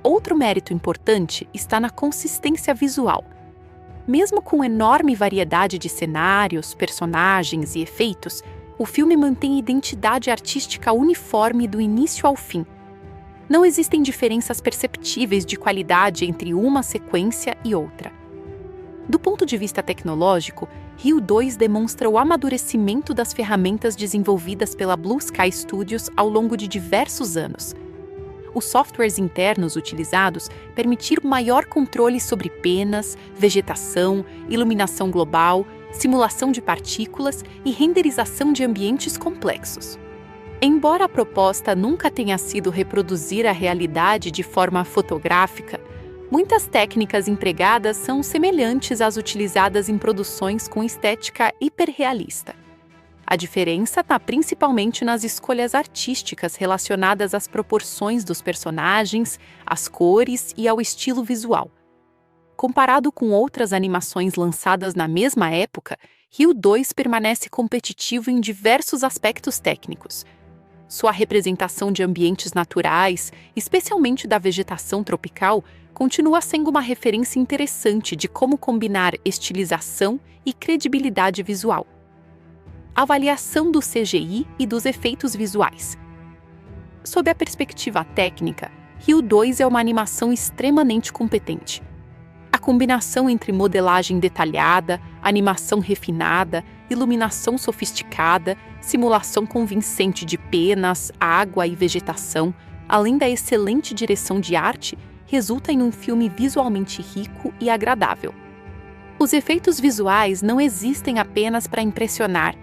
Outro mérito importante está na consistência visual. Mesmo com enorme variedade de cenários, personagens e efeitos, o filme mantém identidade artística uniforme do início ao fim. Não existem diferenças perceptíveis de qualidade entre uma sequência e outra. Do ponto de vista tecnológico, Rio 2 demonstra o amadurecimento das ferramentas desenvolvidas pela Blue Sky Studios ao longo de diversos anos. Os softwares internos utilizados permitiram maior controle sobre penas, vegetação, iluminação global, simulação de partículas e renderização de ambientes complexos. Embora a proposta nunca tenha sido reproduzir a realidade de forma fotográfica, muitas técnicas empregadas são semelhantes às utilizadas em produções com estética hiperrealista. A diferença está principalmente nas escolhas artísticas relacionadas às proporções dos personagens, às cores e ao estilo visual. Comparado com outras animações lançadas na mesma época, Rio 2 permanece competitivo em diversos aspectos técnicos. Sua representação de ambientes naturais, especialmente da vegetação tropical, continua sendo uma referência interessante de como combinar estilização e credibilidade visual. Avaliação do CGI e dos efeitos visuais. Sob a perspectiva técnica, Rio 2 é uma animação extremamente competente. A combinação entre modelagem detalhada, animação refinada, iluminação sofisticada, simulação convincente de penas, água e vegetação, além da excelente direção de arte, resulta em um filme visualmente rico e agradável. Os efeitos visuais não existem apenas para impressionar.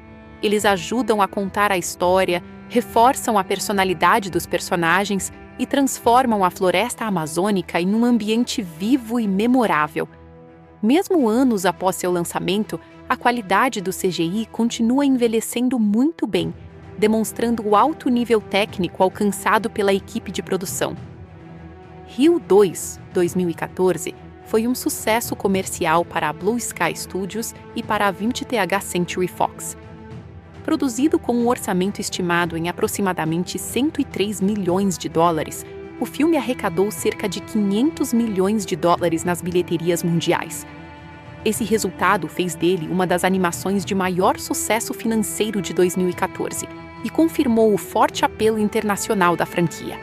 Eles ajudam a contar a história, reforçam a personalidade dos personagens e transformam a floresta amazônica em um ambiente vivo e memorável. Mesmo anos após seu lançamento, a qualidade do CGI continua envelhecendo muito bem, demonstrando o alto nível técnico alcançado pela equipe de produção. Rio 2, 2014, foi um sucesso comercial para a Blue Sky Studios e para a 20th Century Fox. Produzido com um orçamento estimado em aproximadamente 103 milhões de dólares, o filme arrecadou cerca de 500 milhões de dólares nas bilheterias mundiais. Esse resultado fez dele uma das animações de maior sucesso financeiro de 2014 e confirmou o forte apelo internacional da franquia.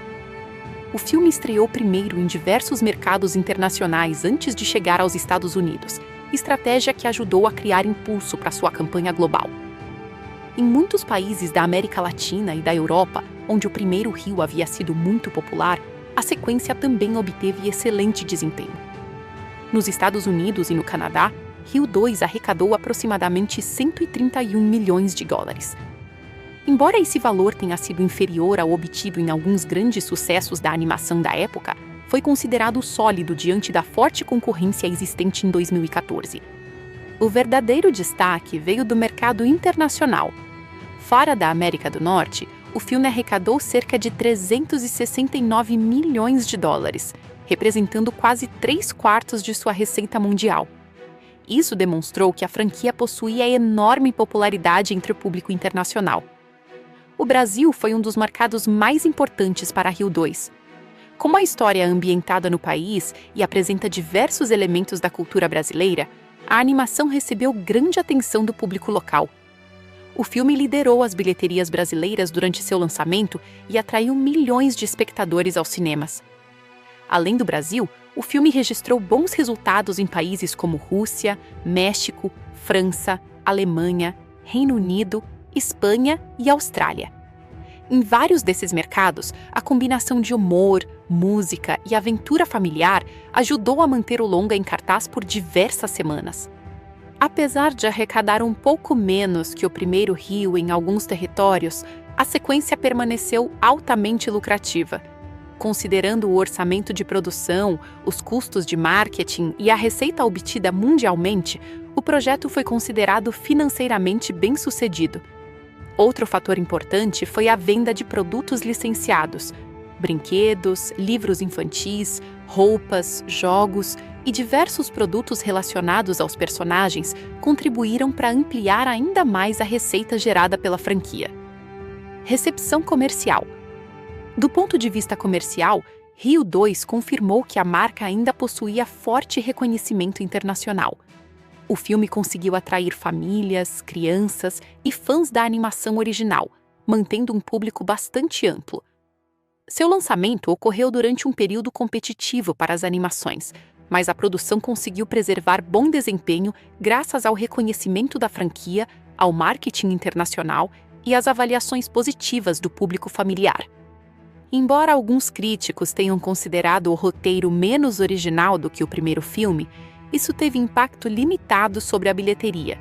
O filme estreou primeiro em diversos mercados internacionais antes de chegar aos Estados Unidos, estratégia que ajudou a criar impulso para sua campanha global. Em muitos países da América Latina e da Europa, onde o primeiro Rio havia sido muito popular, a sequência também obteve excelente desempenho. Nos Estados Unidos e no Canadá, Rio 2 arrecadou aproximadamente 131 milhões de dólares. Embora esse valor tenha sido inferior ao obtido em alguns grandes sucessos da animação da época, foi considerado sólido diante da forte concorrência existente em 2014. O verdadeiro destaque veio do mercado internacional. Fora da América do Norte, o filme arrecadou cerca de 369 milhões de dólares, representando quase 3/4 de sua receita mundial. Isso demonstrou que a franquia possuía enorme popularidade entre o público internacional. O Brasil foi um dos mercados mais importantes para Rio 2. Como a história é ambientada no país e apresenta diversos elementos da cultura brasileira, a animação recebeu grande atenção do público local. O filme liderou as bilheterias brasileiras durante seu lançamento e atraiu milhões de espectadores aos cinemas. Além do Brasil, o filme registrou bons resultados em países como Rússia, México, França, Alemanha, Reino Unido, Espanha e Austrália. Em vários desses mercados, a combinação de humor, música e aventura familiar ajudou a manter o longa em cartaz por diversas semanas. Apesar de arrecadar um pouco menos que o primeiro Rio em alguns territórios, a sequência permaneceu altamente lucrativa. Considerando o orçamento de produção, os custos de marketing e a receita obtida mundialmente, o projeto foi considerado financeiramente bem-sucedido. Outro fator importante foi a venda de produtos licenciados. Brinquedos, livros infantis, roupas, jogos e diversos produtos relacionados aos personagens contribuíram para ampliar ainda mais a receita gerada pela franquia. Recepção comercial. Do ponto de vista comercial, Rio 2 confirmou que a marca ainda possuía forte reconhecimento internacional. O filme conseguiu atrair famílias, crianças e fãs da animação original, mantendo um público bastante amplo. Seu lançamento ocorreu durante um período competitivo para as animações, mas a produção conseguiu preservar bom desempenho graças ao reconhecimento da franquia, ao marketing internacional e às avaliações positivas do público familiar. Embora alguns críticos tenham considerado o roteiro menos original do que o primeiro filme, isso teve impacto limitado sobre a bilheteria.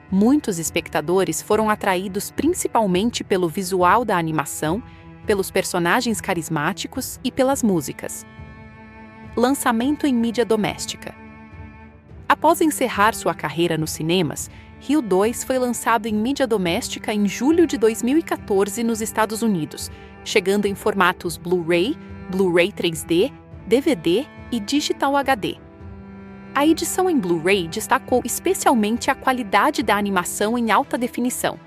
Muitos espectadores foram atraídos principalmente pelo visual da animação, pelos personagens carismáticos e pelas músicas. Lançamento em mídia doméstica. Após encerrar sua carreira nos cinemas, Rio 2 foi lançado em mídia doméstica em julho de 2014 nos Estados Unidos, chegando em formatos Blu-ray, Blu-ray 3D, DVD e Digital HD. A edição em Blu-ray destacou especialmente a qualidade da animação em alta definição.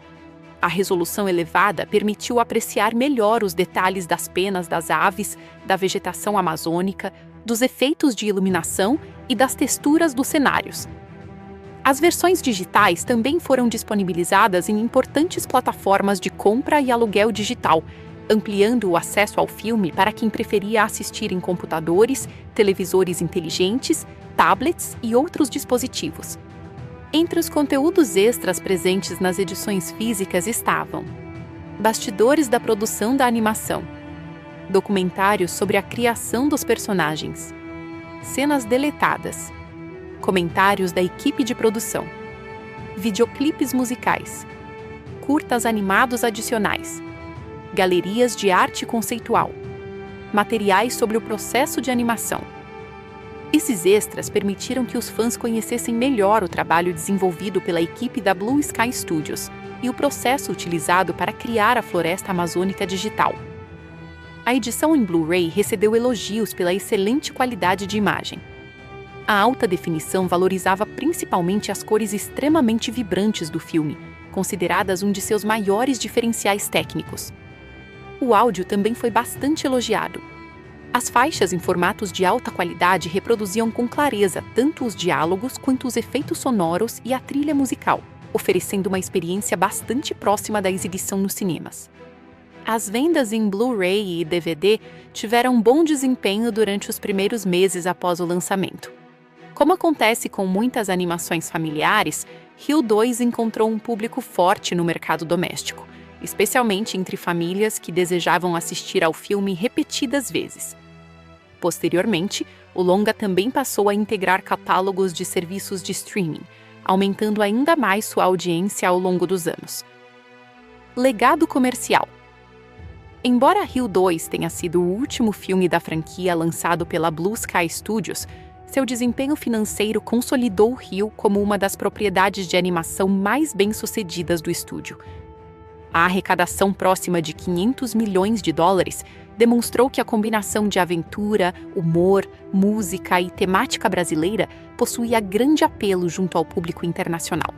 A resolução elevada permitiu apreciar melhor os detalhes das penas das aves, da vegetação amazônica, dos efeitos de iluminação e das texturas dos cenários. As versões digitais também foram disponibilizadas em importantes plataformas de compra e aluguel digital, ampliando o acesso ao filme para quem preferia assistir em computadores, televisores inteligentes, tablets e outros dispositivos. Entre os conteúdos extras presentes nas edições físicas estavam bastidores da produção da animação, documentários sobre a criação dos personagens, cenas deletadas, comentários da equipe de produção, videoclipes musicais, curtas animados adicionais, galerias de arte conceitual, materiais sobre o processo de animação. Esses extras permitiram que os fãs conhecessem melhor o trabalho desenvolvido pela equipe da Blue Sky Studios e o processo utilizado para criar a Floresta Amazônica digital. A edição em Blu-ray recebeu elogios pela excelente qualidade de imagem. A alta definição valorizava principalmente as cores extremamente vibrantes do filme, consideradas um de seus maiores diferenciais técnicos. O áudio também foi bastante elogiado. As faixas em formatos de alta qualidade reproduziam com clareza tanto os diálogos quanto os efeitos sonoros e a trilha musical, oferecendo uma experiência bastante próxima da exibição nos cinemas. As vendas em Blu-ray e DVD tiveram bom desempenho durante os primeiros meses após o lançamento. Como acontece com muitas animações familiares, Rio 2 encontrou um público forte no mercado doméstico, especialmente entre famílias que desejavam assistir ao filme repetidas vezes. Posteriormente, o longa também passou a integrar catálogos de serviços de streaming, aumentando ainda mais sua audiência ao longo dos anos. Legado comercial. Embora Rio 2 tenha sido o último filme da franquia lançado pela Blue Sky Studios, seu desempenho financeiro consolidou Rio como uma das propriedades de animação mais bem-sucedidas do estúdio. A arrecadação próxima de $500 milhões demonstrou que a combinação de aventura, humor, música e temática brasileira possuía grande apelo junto ao público internacional.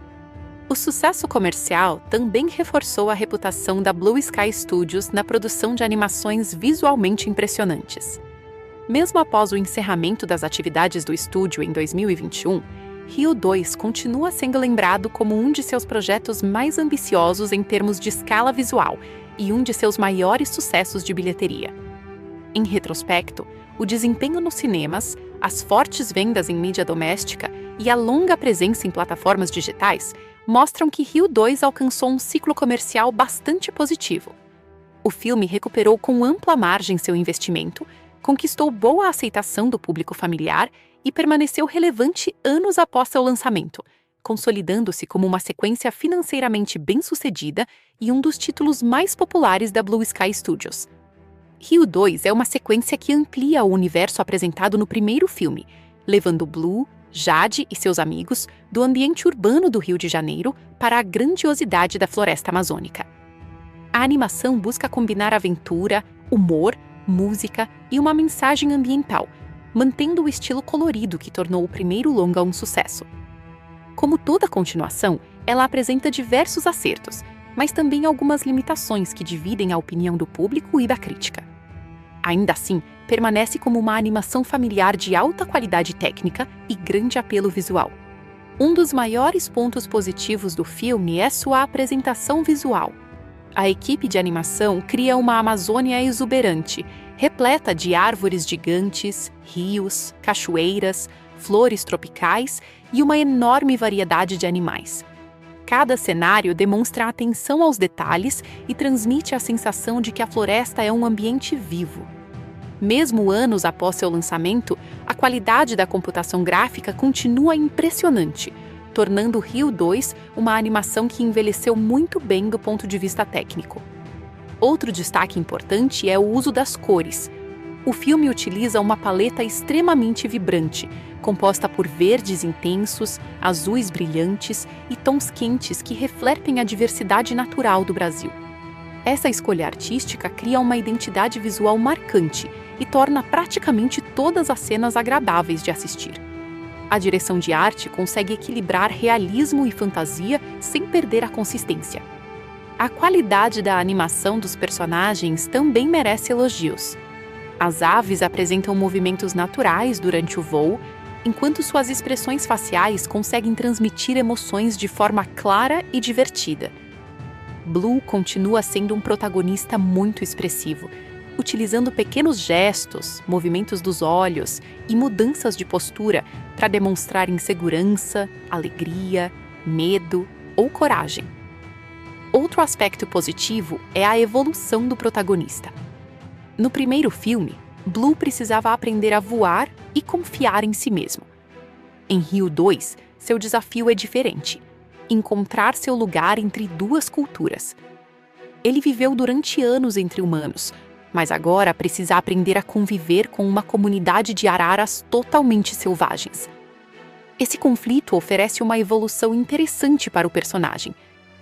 O sucesso comercial também reforçou a reputação da Blue Sky Studios na produção de animações visualmente impressionantes. Mesmo após o encerramento das atividades do estúdio em 2021, Rio 2 continua sendo lembrado como um de seus projetos mais ambiciosos em termos de escala visual e um de seus maiores sucessos de bilheteria. Em retrospecto, o desempenho nos cinemas, as fortes vendas em mídia doméstica e a longa presença em plataformas digitais mostram que Rio 2 alcançou um ciclo comercial bastante positivo. O filme recuperou com ampla margem seu investimento, conquistou boa aceitação do público familiar e permaneceu relevante anos após seu lançamento, consolidando-se como uma sequência financeiramente bem-sucedida e um dos títulos mais populares da Blue Sky Studios. Rio 2 é uma sequência que amplia o universo apresentado no primeiro filme, levando Blue, Jade e seus amigos do ambiente urbano do Rio de Janeiro para a grandiosidade da floresta amazônica. A animação busca combinar aventura, humor, música e uma mensagem ambiental, mantendo o estilo colorido que tornou o primeiro longa um sucesso. Como toda continuação, ela apresenta diversos acertos, mas também algumas limitações que dividem a opinião do público e da crítica. Ainda assim, permanece como uma animação familiar de alta qualidade técnica e grande apelo visual. Um dos maiores pontos positivos do filme é sua apresentação visual. A equipe de animação cria uma Amazônia exuberante, repleta de árvores gigantes, rios, cachoeiras, flores tropicais e uma enorme variedade de animais. Cada cenário demonstra atenção aos detalhes e transmite a sensação de que a floresta é um ambiente vivo. Mesmo anos após seu lançamento, a qualidade da computação gráfica continua impressionante, tornando Rio 2 uma animação que envelheceu muito bem do ponto de vista técnico. Outro destaque importante é o uso das cores. O filme utiliza uma paleta extremamente vibrante, composta por verdes intensos, azuis brilhantes e tons quentes que refletem a diversidade natural do Brasil. Essa escolha artística cria uma identidade visual marcante e torna praticamente todas as cenas agradáveis de assistir. A direção de arte consegue equilibrar realismo e fantasia sem perder a consistência. A qualidade da animação dos personagens também merece elogios. As aves apresentam movimentos naturais durante o voo, enquanto suas expressões faciais conseguem transmitir emoções de forma clara e divertida. Blue continua sendo um protagonista muito expressivo, utilizando pequenos gestos, movimentos dos olhos e mudanças de postura para demonstrar insegurança, alegria, medo ou coragem. Outro aspecto positivo é a evolução do protagonista. No primeiro filme, Blue precisava aprender a voar e confiar em si mesmo. Em Rio 2, seu desafio é diferente: encontrar seu lugar entre duas culturas. Ele viveu durante anos entre humanos, mas agora precisa aprender a conviver com uma comunidade de araras totalmente selvagens. Esse conflito oferece uma evolução interessante para o personagem,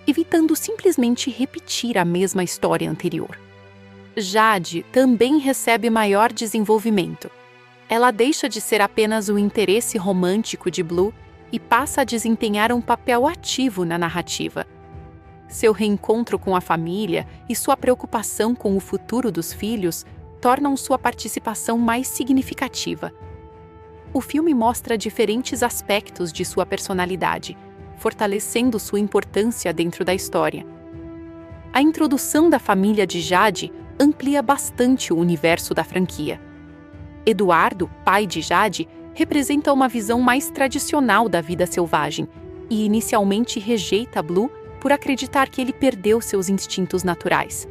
evitando simplesmente repetir a mesma história anterior. Jade também recebe maior desenvolvimento. Ela deixa de ser apenas o interesse romântico de Blue e passa a desempenhar um papel ativo na narrativa. Seu reencontro com a família e sua preocupação com o futuro dos filhos tornam sua participação mais significativa. O filme mostra diferentes aspectos de sua personalidade, fortalecendo sua importância dentro da história. A introdução da família de Jade amplia bastante o universo da franquia. Eduardo, pai de Jade, representa uma visão mais tradicional da vida selvagem e inicialmente rejeita Blue por acreditar que ele perdeu seus instintos naturais.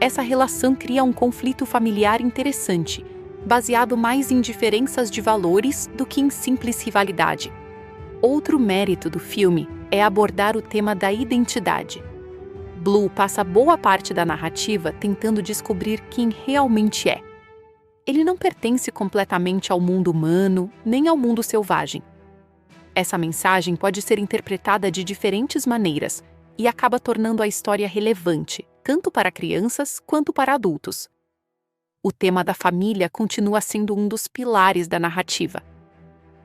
Essa relação cria um conflito familiar interessante, baseado mais em diferenças de valores do que em simples rivalidade. Outro mérito do filme é abordar o tema da identidade. Blue passa boa parte da narrativa tentando descobrir quem realmente é. Ele não pertence completamente ao mundo humano, nem ao mundo selvagem. Essa mensagem pode ser interpretada de diferentes maneiras e acaba tornando a história relevante, tanto para crianças quanto para adultos. O tema da família continua sendo um dos pilares da narrativa.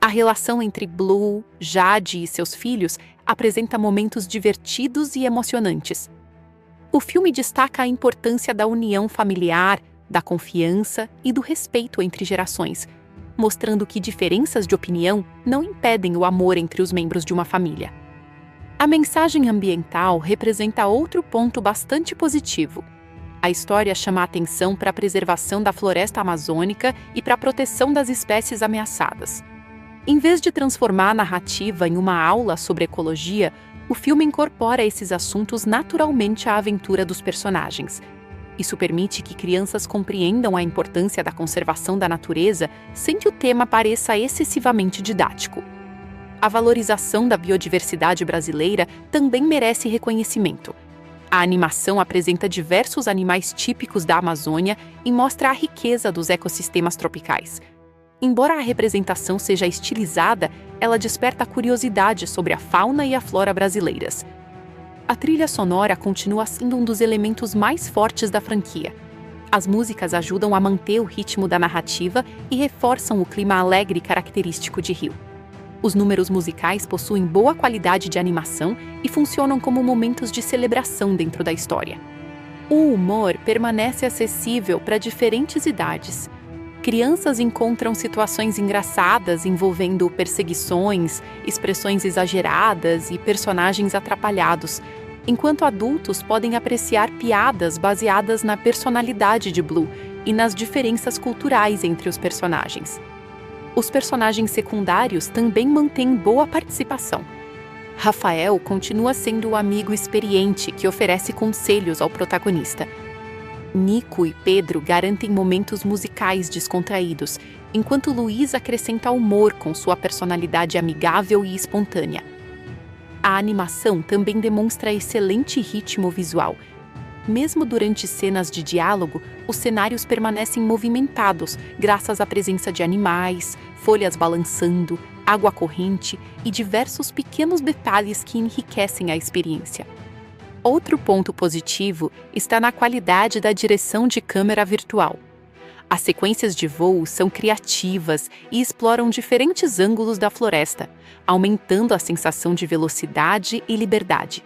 A relação entre Blue, Jade e seus filhos apresenta momentos divertidos e emocionantes. O filme destaca a importância da união familiar, da confiança e do respeito entre gerações, mostrando que diferenças de opinião não impedem o amor entre os membros de uma família. A mensagem ambiental representa outro ponto bastante positivo. A história chama a atenção para a preservação da floresta amazônica e para a proteção das espécies ameaçadas. Em vez de transformar a narrativa em uma aula sobre ecologia, o filme incorpora esses assuntos naturalmente à aventura dos personagens. Isso permite que crianças compreendam a importância da conservação da natureza sem que o tema pareça excessivamente didático. A valorização da biodiversidade brasileira também merece reconhecimento. A animação apresenta diversos animais típicos da Amazônia e mostra a riqueza dos ecossistemas tropicais. Embora a representação seja estilizada, ela desperta curiosidade sobre a fauna e a flora brasileiras. A trilha sonora continua sendo um dos elementos mais fortes da franquia. As músicas ajudam a manter o ritmo da narrativa e reforçam o clima alegre característico de Rio. Os números musicais possuem boa qualidade de animação e funcionam como momentos de celebração dentro da história. O humor permanece acessível para diferentes idades. Crianças encontram situações engraçadas envolvendo perseguições, expressões exageradas e personagens atrapalhados, enquanto adultos podem apreciar piadas baseadas na personalidade de Blue e nas diferenças culturais entre os personagens. Os personagens secundários também mantêm boa participação. Rafael continua sendo o amigo experiente que oferece conselhos ao protagonista. Nico e Pedro garantem momentos musicais descontraídos, enquanto Luiz acrescenta humor com sua personalidade amigável e espontânea. A animação também demonstra excelente ritmo visual. Mesmo durante cenas de diálogo, os cenários permanecem movimentados graças à presença de animais, folhas balançando, água corrente e diversos pequenos detalhes que enriquecem a experiência. Outro ponto positivo está na qualidade da direção de câmera virtual. As sequências de voo são criativas e exploram diferentes ângulos da floresta, aumentando a sensação de velocidade e liberdade.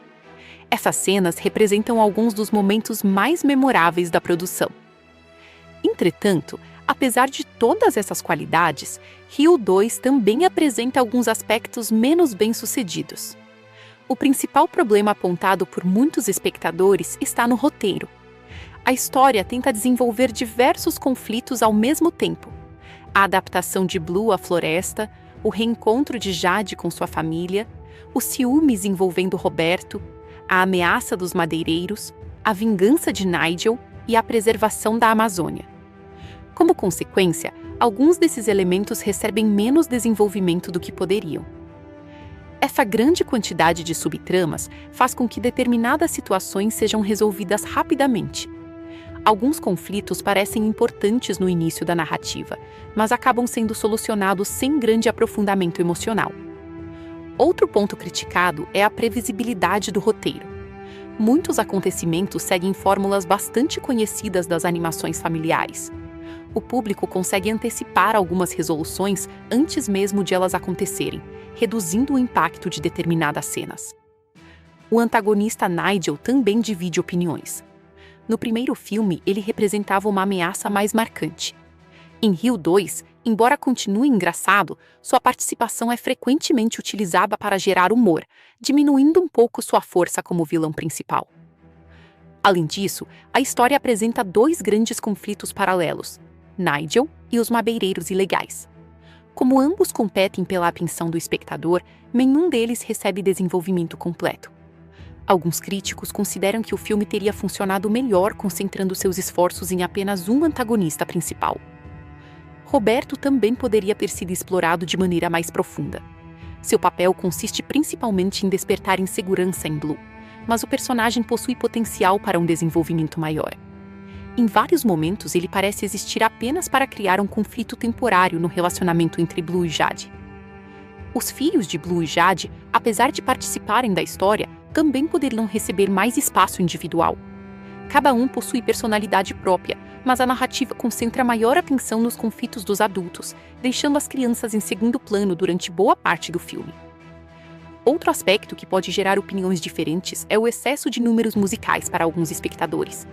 Essas cenas representam alguns dos momentos mais memoráveis da produção. Entretanto, apesar de todas essas qualidades, Rio 2 também apresenta alguns aspectos menos bem-sucedidos. O principal problema apontado por muitos espectadores está no roteiro. A história tenta desenvolver diversos conflitos ao mesmo tempo. A adaptação de Blue à floresta, o reencontro de Jade com sua família, os ciúmes envolvendo Roberto, a ameaça dos madeireiros, a vingança de Nigel e a preservação da Amazônia. Como consequência, alguns desses elementos recebem menos desenvolvimento do que poderiam. Essa grande quantidade de subtramas faz com que determinadas situações sejam resolvidas rapidamente. Alguns conflitos parecem importantes no início da narrativa, mas acabam sendo solucionados sem grande aprofundamento emocional. Outro ponto criticado é a previsibilidade do roteiro. Muitos acontecimentos seguem fórmulas bastante conhecidas das animações familiares. O público consegue antecipar algumas resoluções antes mesmo de elas acontecerem, reduzindo o impacto de determinadas cenas. O antagonista Nigel também divide opiniões. No primeiro filme, ele representava uma ameaça mais marcante. Em Rio 2, embora continue engraçado, sua participação é frequentemente utilizada para gerar humor, diminuindo um pouco sua força como vilão principal. Além disso, a história apresenta dois grandes conflitos paralelos: Nigel e os madeireiros ilegais. Como ambos competem pela atenção do espectador, nenhum deles recebe desenvolvimento completo. Alguns críticos consideram que o filme teria funcionado melhor concentrando seus esforços em apenas um antagonista principal. Roberto também poderia ter sido explorado de maneira mais profunda. Seu papel consiste principalmente em despertar insegurança em Blue, mas o personagem possui potencial para um desenvolvimento maior. Em vários momentos, ele parece existir apenas para criar um conflito temporário no relacionamento entre Blue e Jade. Os filhos de Blue e Jade, apesar de participarem da história, também poderiam receber mais espaço individual. Cada um possui personalidade própria, mas a narrativa concentra maior atenção nos conflitos dos adultos, deixando as crianças em segundo plano durante boa parte do filme. Outro aspecto que pode gerar opiniões diferentes é o excesso de números musicais para alguns espectadores.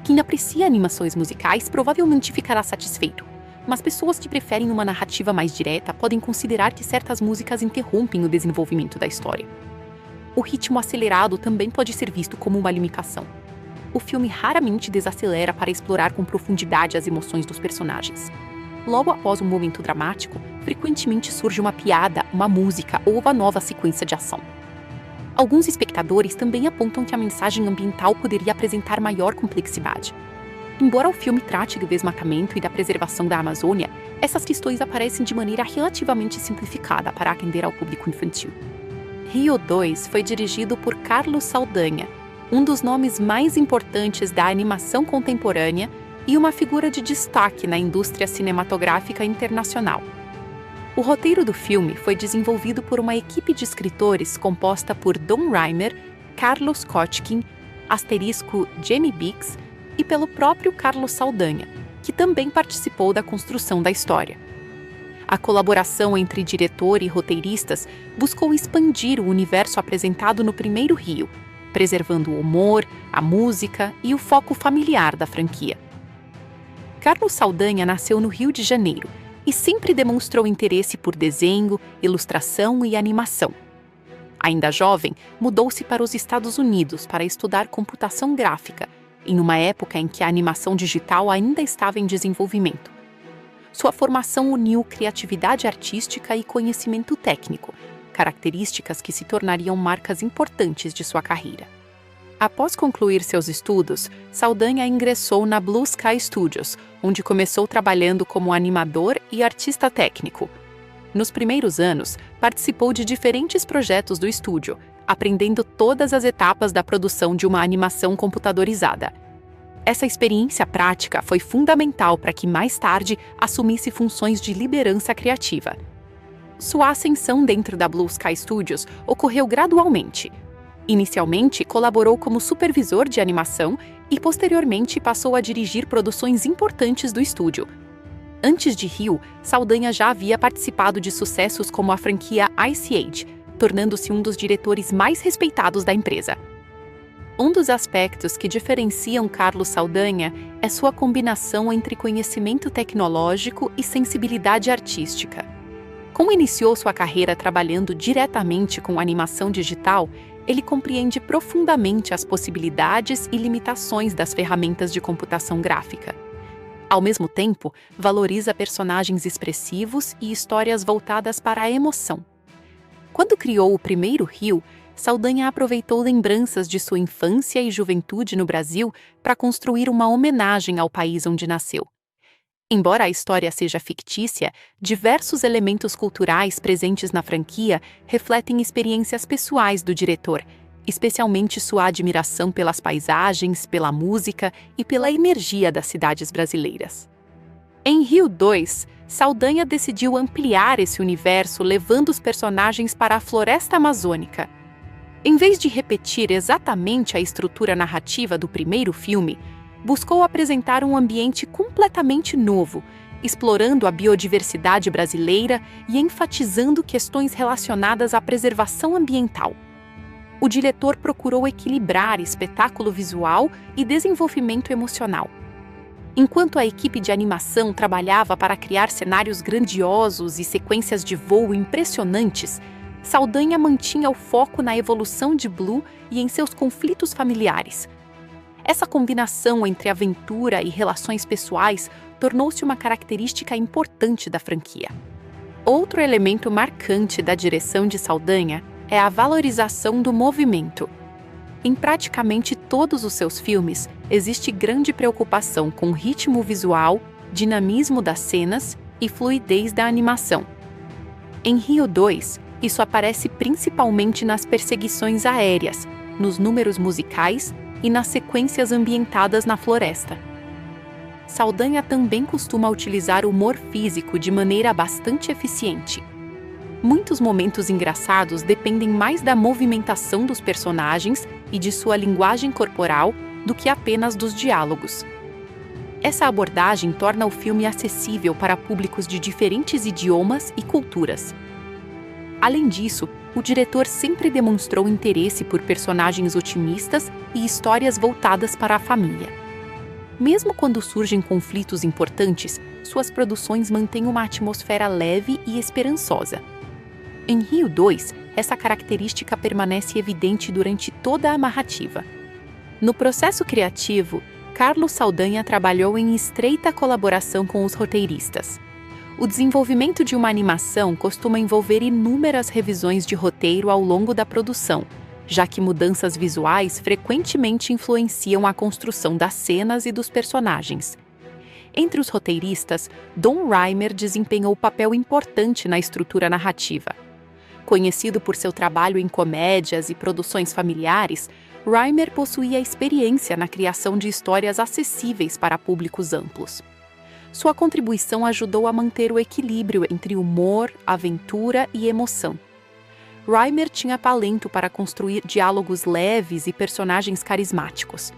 Quem aprecia animações musicais provavelmente ficará satisfeito, mas pessoas que preferem uma narrativa mais direta podem considerar que certas músicas interrompem o desenvolvimento da história. O ritmo acelerado também pode ser visto como uma limitação. O filme raramente desacelera para explorar com profundidade as emoções dos personagens. Logo após um momento dramático, frequentemente surge uma piada, uma música ou uma nova sequência de ação. Alguns espectadores também apontam que a mensagem ambiental poderia apresentar maior complexidade. Embora o filme trate do desmatamento e da preservação da Amazônia, essas questões aparecem de maneira relativamente simplificada para atender ao público infantil. Rio 2 foi dirigido por Carlos Saldanha, um dos nomes mais importantes da animação contemporânea e uma figura de destaque na indústria cinematográfica internacional. O roteiro do filme foi desenvolvido por uma equipe de escritores composta por Don Reimer, Carlos Kotkin, Jamie Biggs e pelo próprio Carlos Saldanha, que também participou da construção da história. A colaboração entre diretor e roteiristas buscou expandir o universo apresentado no primeiro Rio, preservando o humor, a música e o foco familiar da franquia. Carlos Saldanha nasceu no Rio de Janeiro e sempre demonstrou interesse por desenho, ilustração e animação. Ainda jovem, mudou-se para os Estados Unidos para estudar computação gráfica, em uma época em que a animação digital ainda estava em desenvolvimento. Sua formação uniu criatividade artística e conhecimento técnico, características que se tornariam marcas importantes de sua carreira. Após concluir seus estudos, Saldanha ingressou na Blue Sky Studios, onde começou trabalhando como animador e artista técnico. Nos primeiros anos, participou de diferentes projetos do estúdio, aprendendo todas as etapas da produção de uma animação computadorizada. Essa experiência prática foi fundamental para que mais tarde assumisse funções de liderança criativa. Sua ascensão dentro da Blue Sky Studios ocorreu gradualmente. Inicialmente, colaborou como supervisor de animação e, posteriormente, passou a dirigir produções importantes do estúdio. Antes de Rio, Saldanha já havia participado de sucessos como a franquia Ice Age, tornando-se um dos diretores mais respeitados da empresa. Um dos aspectos que diferenciam Carlos Saldanha é sua combinação entre conhecimento tecnológico e sensibilidade artística. Como iniciou sua carreira trabalhando diretamente com animação digital, ele compreende profundamente as possibilidades e limitações das ferramentas de computação gráfica. Ao mesmo tempo, valoriza personagens expressivos e histórias voltadas para a emoção. Quando criou o primeiro Rio, Saldanha aproveitou lembranças de sua infância e juventude no Brasil para construir uma homenagem ao país onde nasceu. Embora a história seja fictícia, diversos elementos culturais presentes na franquia refletem experiências pessoais do diretor, especialmente sua admiração pelas paisagens, pela música e pela energia das cidades brasileiras. Em Rio 2, Saldanha decidiu ampliar esse universo levando os personagens para a floresta amazônica. Em vez de repetir exatamente a estrutura narrativa do primeiro filme, buscou apresentar um ambiente completamente novo, explorando a biodiversidade brasileira e enfatizando questões relacionadas à preservação ambiental. O diretor procurou equilibrar espetáculo visual e desenvolvimento emocional. Enquanto a equipe de animação trabalhava para criar cenários grandiosos e sequências de voo impressionantes, Saldanha mantinha o foco na evolução de Blue e em seus conflitos familiares. Essa combinação entre aventura e relações pessoais tornou-se uma característica importante da franquia. Outro elemento marcante da direção de Saldanha é a valorização do movimento. Em praticamente todos os seus filmes, existe grande preocupação com o ritmo visual, dinamismo das cenas e fluidez da animação. Em Rio 2, isso aparece principalmente nas perseguições aéreas, nos números musicais e nas sequências ambientadas na floresta. Saldanha também costuma utilizar o humor físico de maneira bastante eficiente. Muitos momentos engraçados dependem mais da movimentação dos personagens e de sua linguagem corporal do que apenas dos diálogos. Essa abordagem torna o filme acessível para públicos de diferentes idiomas e culturas. Além disso, o diretor sempre demonstrou interesse por personagens otimistas e histórias voltadas para a família. Mesmo quando surgem conflitos importantes, suas produções mantêm uma atmosfera leve e esperançosa. Em Rio 2, essa característica permanece evidente durante toda a narrativa. No processo criativo, Carlos Saldanha trabalhou em estreita colaboração com os roteiristas. O desenvolvimento de uma animação costuma envolver inúmeras revisões de roteiro ao longo da produção, já que mudanças visuais frequentemente influenciam a construção das cenas e dos personagens. Entre os roteiristas, Don Reimer desempenhou papel importante na estrutura narrativa. Conhecido por seu trabalho em comédias e produções familiares, Reimer possuía experiência na criação de histórias acessíveis para públicos amplos. Sua contribuição ajudou a manter o equilíbrio entre humor, aventura e emoção. Rymer tinha talento para construir diálogos leves e personagens carismáticos.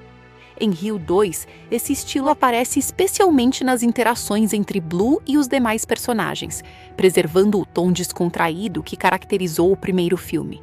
Em Rio 2, esse estilo aparece especialmente nas interações entre Blue e os demais personagens, preservando o tom descontraído que caracterizou o primeiro filme.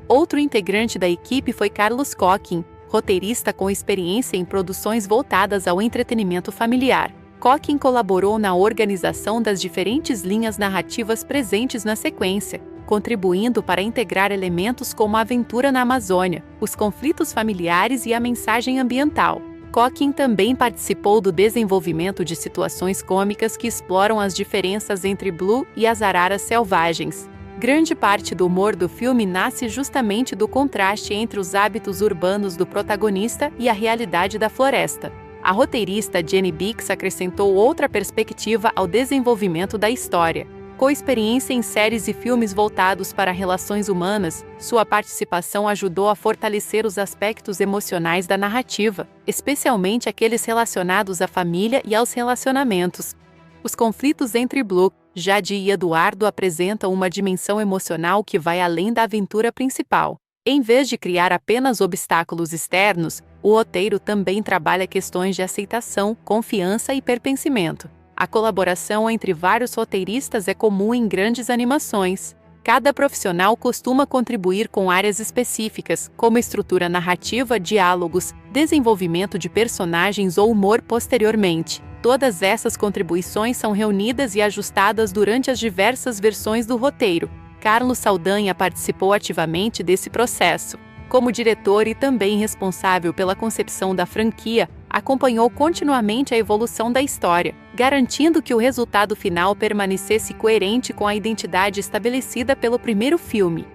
Outro integrante da equipe foi Carlos Cochin, roteirista com experiência em produções voltadas ao entretenimento familiar. Cochin colaborou na organização das diferentes linhas narrativas presentes na sequência, contribuindo para integrar elementos como a aventura na Amazônia, os conflitos familiares e a mensagem ambiental. Cochin também participou do desenvolvimento de situações cômicas que exploram as diferenças entre Blue e as araras selvagens. Grande parte do humor do filme nasce justamente do contraste entre os hábitos urbanos do protagonista e a realidade da floresta. A roteirista Jenny Bix acrescentou outra perspectiva ao desenvolvimento da história. Com experiência em séries e filmes voltados para relações humanas, sua participação ajudou a fortalecer os aspectos emocionais da narrativa, especialmente aqueles relacionados à família e aos relacionamentos. Os conflitos entre Blue, Jade e Eduardo apresentam uma dimensão emocional que vai além da aventura principal. Em vez de criar apenas obstáculos externos, o roteiro também trabalha questões de aceitação, confiança e pertencimento. A colaboração entre vários roteiristas é comum em grandes animações. Cada profissional costuma contribuir com áreas específicas, como estrutura narrativa, diálogos, desenvolvimento de personagens ou humor posteriormente. Todas essas contribuições são reunidas e ajustadas durante as diversas versões do roteiro. Carlos Saldanha participou ativamente desse processo. Como diretor e também responsável pela concepção da franquia, acompanhou continuamente a evolução da história, garantindo que o resultado final permanecesse coerente com a identidade estabelecida pelo primeiro filme.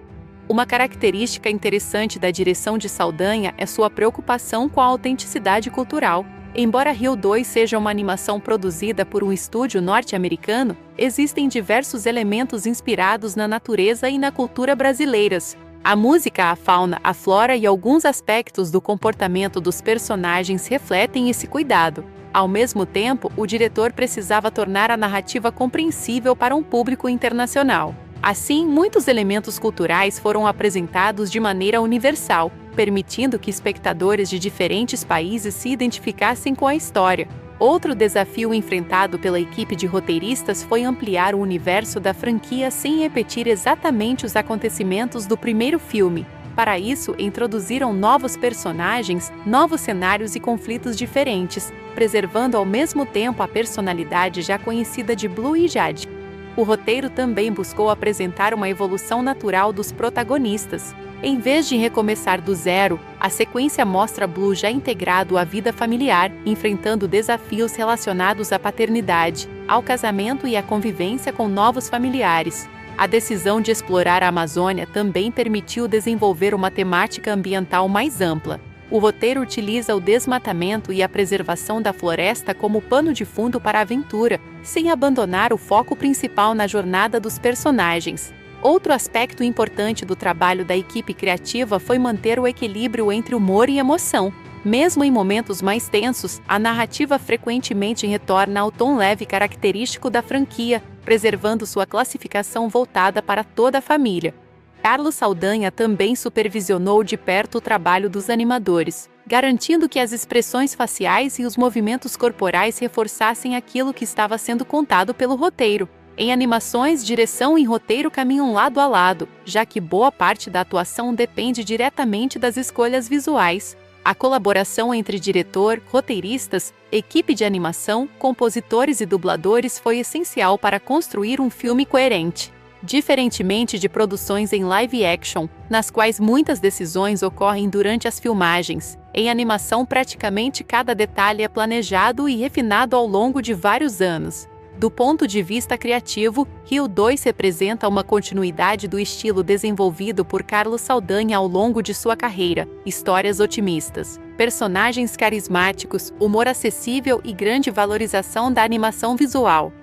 Uma característica interessante da direção de Saldanha é sua preocupação com a autenticidade cultural. Embora Rio 2 seja uma animação produzida por um estúdio norte-americano, existem diversos elementos inspirados na natureza e na cultura brasileiras. A música, a fauna, a flora e alguns aspectos do comportamento dos personagens refletem esse cuidado. Ao mesmo tempo, o diretor precisava tornar a narrativa compreensível para um público internacional. Assim, muitos elementos culturais foram apresentados de maneira universal, permitindo que espectadores de diferentes países se identificassem com a história. Outro desafio enfrentado pela equipe de roteiristas foi ampliar o universo da franquia sem repetir exatamente os acontecimentos do primeiro filme. Para isso, introduziram novos personagens, novos cenários e conflitos diferentes, preservando ao mesmo tempo a personalidade já conhecida de Blue e Jade. O roteiro também buscou apresentar uma evolução natural dos protagonistas. Em vez de recomeçar do zero, a sequência mostra Blue já integrado à vida familiar, enfrentando desafios relacionados à paternidade, ao casamento e à convivência com novos familiares. A decisão de explorar a Amazônia também permitiu desenvolver uma temática ambiental mais ampla. O roteiro utiliza o desmatamento e a preservação da floresta como pano de fundo para a aventura, sem abandonar o foco principal na jornada dos personagens. Outro aspecto importante do trabalho da equipe criativa foi manter o equilíbrio entre humor e emoção. Mesmo em momentos mais tensos, a narrativa frequentemente retorna ao tom leve característico da franquia, preservando sua classificação voltada para toda a família. Carlos Saldanha também supervisionou de perto o trabalho dos animadores, garantindo que as expressões faciais e os movimentos corporais reforçassem aquilo que estava sendo contado pelo roteiro. Em animações, direção e roteiro caminham lado a lado, já que boa parte da atuação depende diretamente das escolhas visuais. A colaboração entre diretor, roteiristas, equipe de animação, compositores e dubladores foi essencial para construir um filme coerente. Diferentemente de produções em live action, nas quais muitas decisões ocorrem durante as filmagens, em animação praticamente cada detalhe é planejado e refinado ao longo de vários anos. Do ponto de vista criativo, Rio 2 representa uma continuidade do estilo desenvolvido por Carlos Saldanha ao longo de sua carreira: histórias otimistas, personagens carismáticos, humor acessível e grande valorização da animação visual.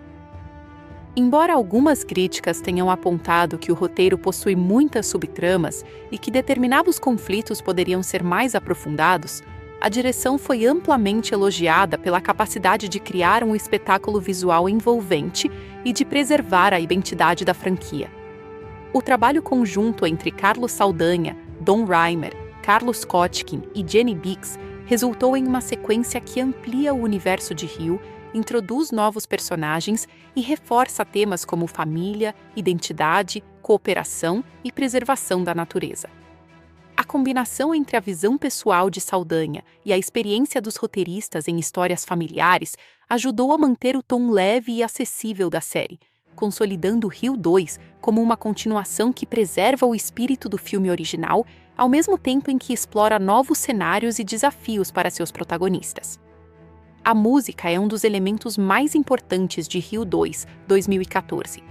Embora algumas críticas tenham apontado que o roteiro possui muitas subtramas e que determinados conflitos poderiam ser mais aprofundados, a direção foi amplamente elogiada pela capacidade de criar um espetáculo visual envolvente e de preservar a identidade da franquia. O trabalho conjunto entre Carlos Saldanha, Don Reimer, Carlos Kotkin e Jenny Biggs resultou em uma sequência que amplia o universo de Rio, introduz novos personagens e reforça temas como família, identidade, cooperação e preservação da natureza. A combinação entre a visão pessoal de Saldanha e a experiência dos roteiristas em histórias familiares ajudou a manter o tom leve e acessível da série, consolidando Rio 2 como uma continuação que preserva o espírito do filme original, ao mesmo tempo em que explora novos cenários e desafios para seus protagonistas. A música é um dos elementos mais importantes de Rio 2, 2014.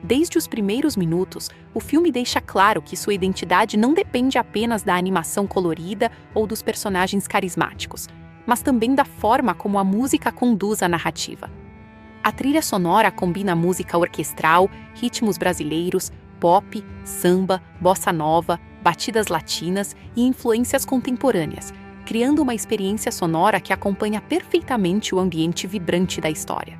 Desde os primeiros minutos, o filme deixa claro que sua identidade não depende apenas da animação colorida ou dos personagens carismáticos, mas também da forma como a música conduz a narrativa. A trilha sonora combina música orquestral, ritmos brasileiros, pop, samba, bossa nova, batidas latinas e influências contemporâneas, criando uma experiência sonora que acompanha perfeitamente o ambiente vibrante da história.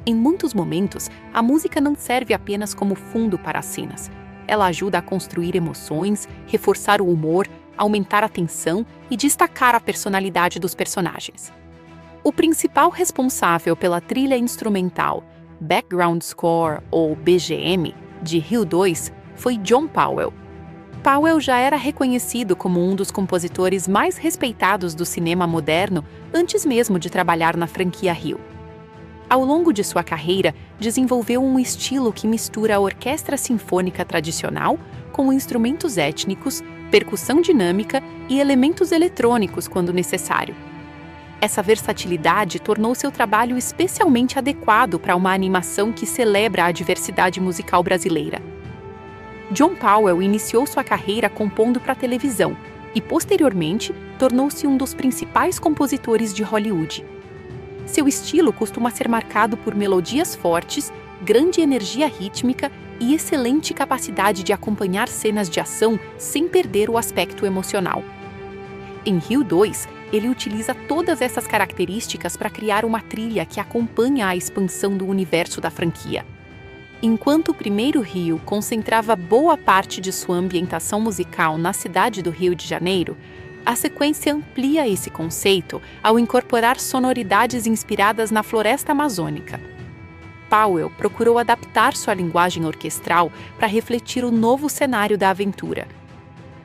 Em muitos momentos, a música não serve apenas como fundo para as cenas. Ela ajuda a construir emoções, reforçar o humor, aumentar a tensão e destacar a personalidade dos personagens. O principal responsável pela trilha instrumental, Background Score ou BGM, de Rio 2 foi John Powell. Powell já era reconhecido como um dos compositores mais respeitados do cinema moderno antes mesmo de trabalhar na franquia Rio. Ao longo de sua carreira, desenvolveu um estilo que mistura a orquestra sinfônica tradicional com instrumentos étnicos, percussão dinâmica e elementos eletrônicos quando necessário. Essa versatilidade tornou seu trabalho especialmente adequado para uma animação que celebra a diversidade musical brasileira. John Powell iniciou sua carreira compondo para televisão e, posteriormente, tornou-se um dos principais compositores de Hollywood. Seu estilo costuma ser marcado por melodias fortes, grande energia rítmica e excelente capacidade de acompanhar cenas de ação sem perder o aspecto emocional. Em Rio 2, ele utiliza todas essas características para criar uma trilha que acompanha a expansão do universo da franquia. Enquanto o primeiro Rio concentrava boa parte de sua ambientação musical na cidade do Rio de Janeiro, a sequência amplia esse conceito ao incorporar sonoridades inspiradas na floresta amazônica. Powell procurou adaptar sua linguagem orquestral para refletir o novo cenário da aventura.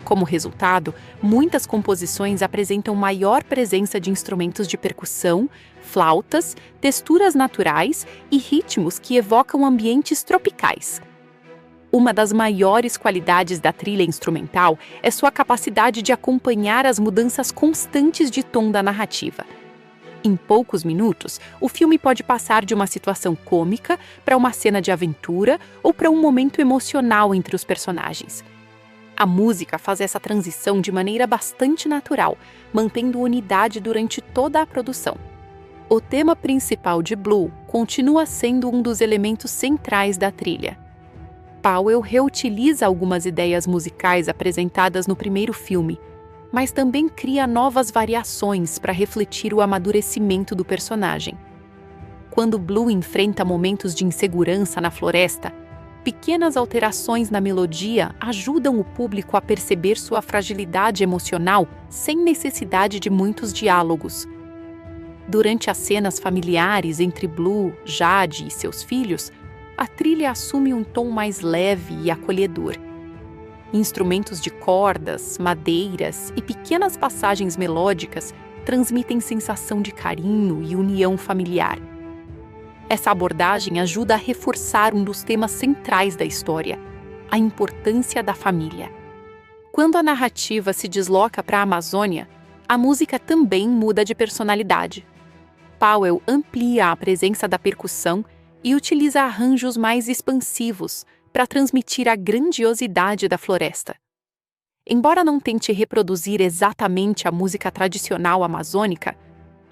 Como resultado, muitas composições apresentam maior presença de instrumentos de percussão, flautas, texturas naturais e ritmos que evocam ambientes tropicais. Uma das maiores qualidades da trilha instrumental é sua capacidade de acompanhar as mudanças constantes de tom da narrativa. Em poucos minutos, o filme pode passar de uma situação cômica para uma cena de aventura ou para um momento emocional entre os personagens. A música faz essa transição de maneira bastante natural, mantendo unidade durante toda a produção. O tema principal de Blue continua sendo um dos elementos centrais da trilha. Powell reutiliza algumas ideias musicais apresentadas no primeiro filme, mas também cria novas variações para refletir o amadurecimento do personagem. Quando Blue enfrenta momentos de insegurança na floresta, pequenas alterações na melodia ajudam o público a perceber sua fragilidade emocional sem necessidade de muitos diálogos. Durante as cenas familiares entre Blue, Jade e seus filhos, a trilha assume um tom mais leve e acolhedor. Instrumentos de cordas, madeiras e pequenas passagens melódicas transmitem sensação de carinho e união familiar. Essa abordagem ajuda a reforçar um dos temas centrais da história, a importância da família. Quando a narrativa se desloca para a Amazônia, a música também muda de personalidade. Powell amplia a presença da percussão e utiliza arranjos mais expansivos para transmitir a grandiosidade da floresta. Embora não tente reproduzir exatamente a música tradicional amazônica,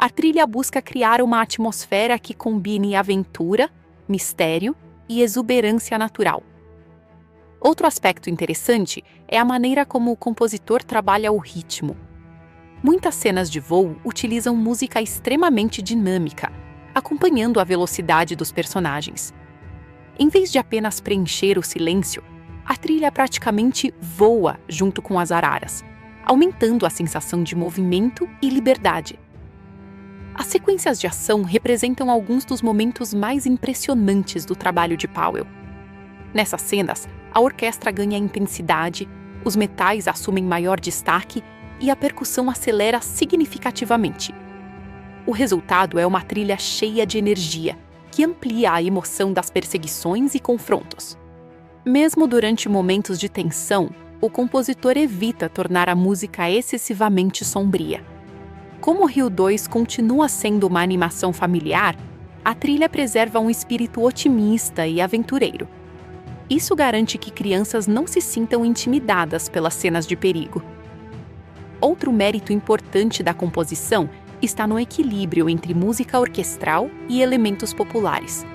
a trilha busca criar uma atmosfera que combine aventura, mistério e exuberância natural. Outro aspecto interessante é a maneira como o compositor trabalha o ritmo. Muitas cenas de voo utilizam música extremamente dinâmica, acompanhando a velocidade dos personagens. Em vez de apenas preencher o silêncio, a trilha praticamente voa junto com as araras, aumentando a sensação de movimento e liberdade. As sequências de ação representam alguns dos momentos mais impressionantes do trabalho de Powell. Nessas cenas, a orquestra ganha intensidade, os metais assumem maior destaque e a percussão acelera significativamente. O resultado é uma trilha cheia de energia, que amplia a emoção das perseguições e confrontos. Mesmo durante momentos de tensão, o compositor evita tornar a música excessivamente sombria. Como Rio 2 continua sendo uma animação familiar, a trilha preserva um espírito otimista e aventureiro. Isso garante que crianças não se sintam intimidadas pelas cenas de perigo. Outro mérito importante da composição está no equilíbrio entre música orquestral e elementos populares.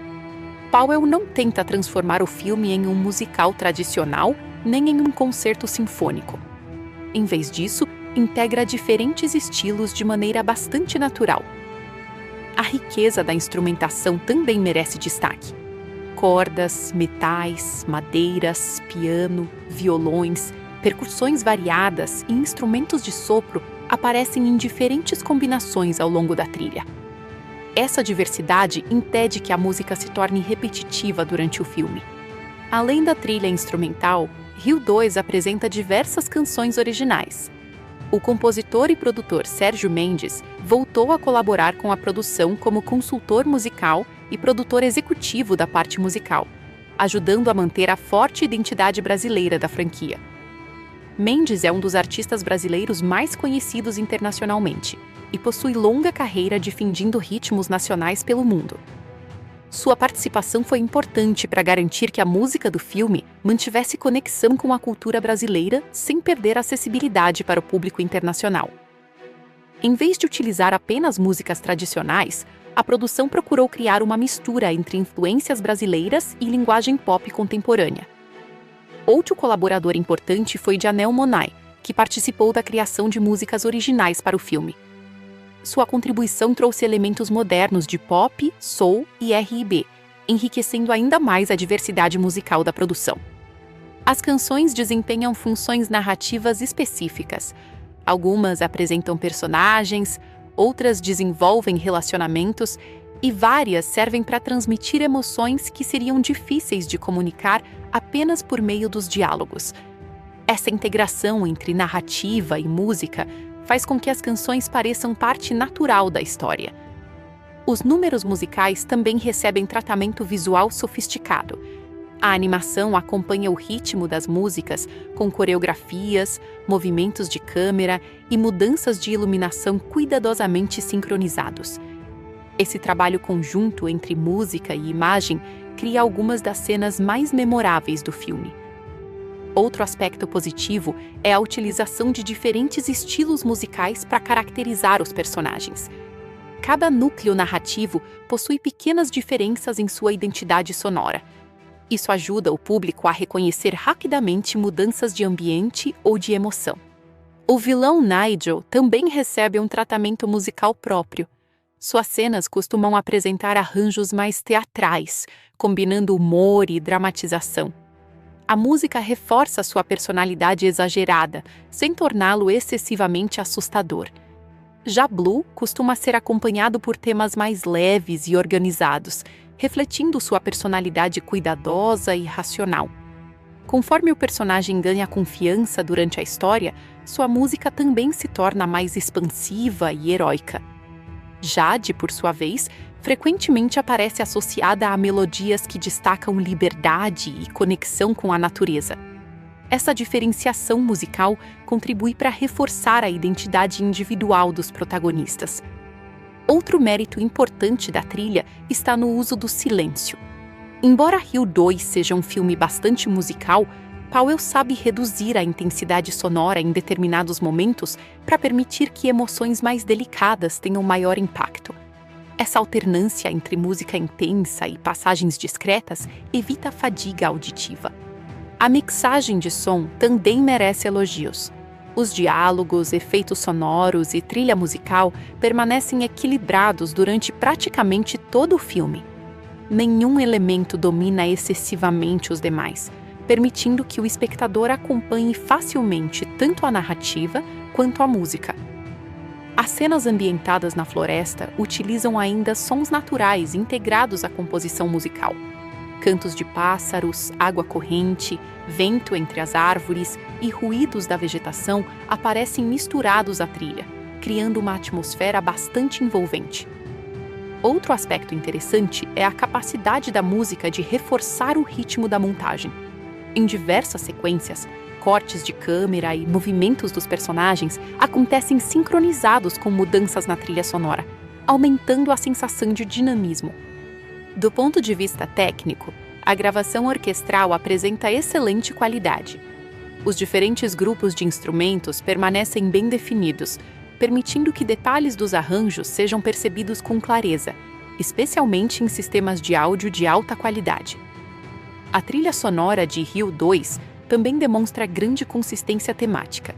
Powell não tenta transformar o filme em um musical tradicional nem em um concerto sinfônico. Em vez disso, integra diferentes estilos de maneira bastante natural. A riqueza da instrumentação também merece destaque. Cordas, metais, madeiras, piano, violões, percussões variadas e instrumentos de sopro aparecem em diferentes combinações ao longo da trilha. Essa diversidade impede que a música se torne repetitiva durante o filme. Além da trilha instrumental, Rio 2 apresenta diversas canções originais. O compositor e produtor Sérgio Mendes voltou a colaborar com a produção como consultor musical e produtor executivo da parte musical, ajudando a manter a forte identidade brasileira da franquia. Mendes é um dos artistas brasileiros mais conhecidos internacionalmente e possui longa carreira difundindo ritmos nacionais pelo mundo. Sua participação foi importante para garantir que a música do filme mantivesse conexão com a cultura brasileira sem perder acessibilidade para o público internacional. Em vez de utilizar apenas músicas tradicionais, a produção procurou criar uma mistura entre influências brasileiras e linguagem pop contemporânea. Outro colaborador importante foi Janelle Monáe, que participou da criação de músicas originais para o filme. Sua contribuição trouxe elementos modernos de pop, soul e R&B, enriquecendo ainda mais a diversidade musical da produção. As canções desempenham funções narrativas específicas. Algumas apresentam personagens, outras desenvolvem relacionamentos e várias servem para transmitir emoções que seriam difíceis de comunicar apenas por meio dos diálogos. Essa integração entre narrativa e música faz com que as canções pareçam parte natural da história. Os números musicais também recebem tratamento visual sofisticado. A animação acompanha o ritmo das músicas com coreografias, movimentos de câmera e mudanças de iluminação cuidadosamente sincronizados. Esse trabalho conjunto entre música e imagem cria algumas das cenas mais memoráveis do filme. Outro aspecto positivo é a utilização de diferentes estilos musicais para caracterizar os personagens. Cada núcleo narrativo possui pequenas diferenças em sua identidade sonora. Isso ajuda o público a reconhecer rapidamente mudanças de ambiente ou de emoção. O vilão Nigel também recebe um tratamento musical próprio. Suas cenas costumam apresentar arranjos mais teatrais, combinando humor e dramatização. A música reforça sua personalidade exagerada, sem torná-lo excessivamente assustador. Já Blue costuma ser acompanhado por temas mais leves e organizados, refletindo sua personalidade cuidadosa e racional. Conforme o personagem ganha confiança durante a história, sua música também se torna mais expansiva e heróica. Jade, por sua vez, frequentemente aparece associada a melodias que destacam liberdade e conexão com a natureza. Essa diferenciação musical contribui para reforçar a identidade individual dos protagonistas. Outro mérito importante da trilha está no uso do silêncio. Embora Rio 2 seja um filme bastante musical, Powell sabe reduzir a intensidade sonora em determinados momentos para permitir que emoções mais delicadas tenham maior impacto. Essa alternância entre música intensa e passagens discretas evita a fadiga auditiva. A mixagem de som também merece elogios. Os diálogos, efeitos sonoros e trilha musical permanecem equilibrados durante praticamente todo o filme. Nenhum elemento domina excessivamente os demais, permitindo que o espectador acompanhe facilmente tanto a narrativa quanto a música. As cenas ambientadas na floresta utilizam ainda sons naturais integrados à composição musical. Cantos de pássaros, água corrente, vento entre as árvores e ruídos da vegetação aparecem misturados à trilha, criando uma atmosfera bastante envolvente. Outro aspecto interessante é a capacidade da música de reforçar o ritmo da montagem. Em diversas sequências, cortes de câmera e movimentos dos personagens acontecem sincronizados com mudanças na trilha sonora, aumentando a sensação de dinamismo. Do ponto de vista técnico, a gravação orquestral apresenta excelente qualidade. Os diferentes grupos de instrumentos permanecem bem definidos, permitindo que detalhes dos arranjos sejam percebidos com clareza, especialmente em sistemas de áudio de alta qualidade. A trilha sonora de Rio 2 também demonstra grande consistência temática.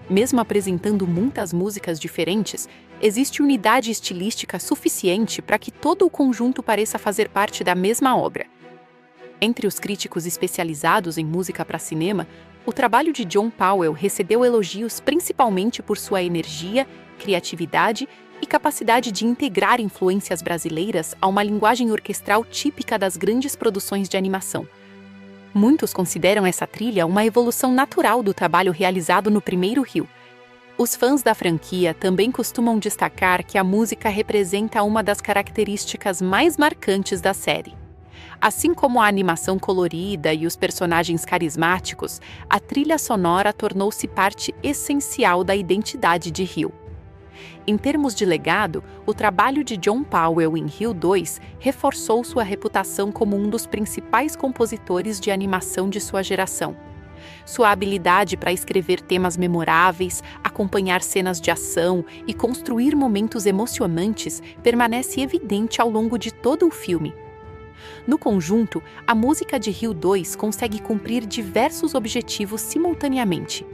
Mesmo apresentando muitas músicas diferentes, existe unidade estilística suficiente para que todo o conjunto pareça fazer parte da mesma obra. Entre os críticos especializados em música para cinema, o trabalho de John Powell recebeu elogios principalmente por sua energia, criatividade e capacidade de integrar influências brasileiras a uma linguagem orquestral típica das grandes produções de animação. Muitos consideram essa trilha uma evolução natural do trabalho realizado no primeiro Rio. Os fãs da franquia também costumam destacar que a música representa uma das características mais marcantes da série. Assim como a animação colorida e os personagens carismáticos, a trilha sonora tornou-se parte essencial da identidade de Rio. Em termos de legado, o trabalho de John Powell em Rio 2 reforçou sua reputação como um dos principais compositores de animação de sua geração. Sua habilidade para escrever temas memoráveis, acompanhar cenas de ação e construir momentos emocionantes permanece evidente ao longo de todo o filme. No conjunto, a música de Rio 2 consegue cumprir diversos objetivos simultaneamente: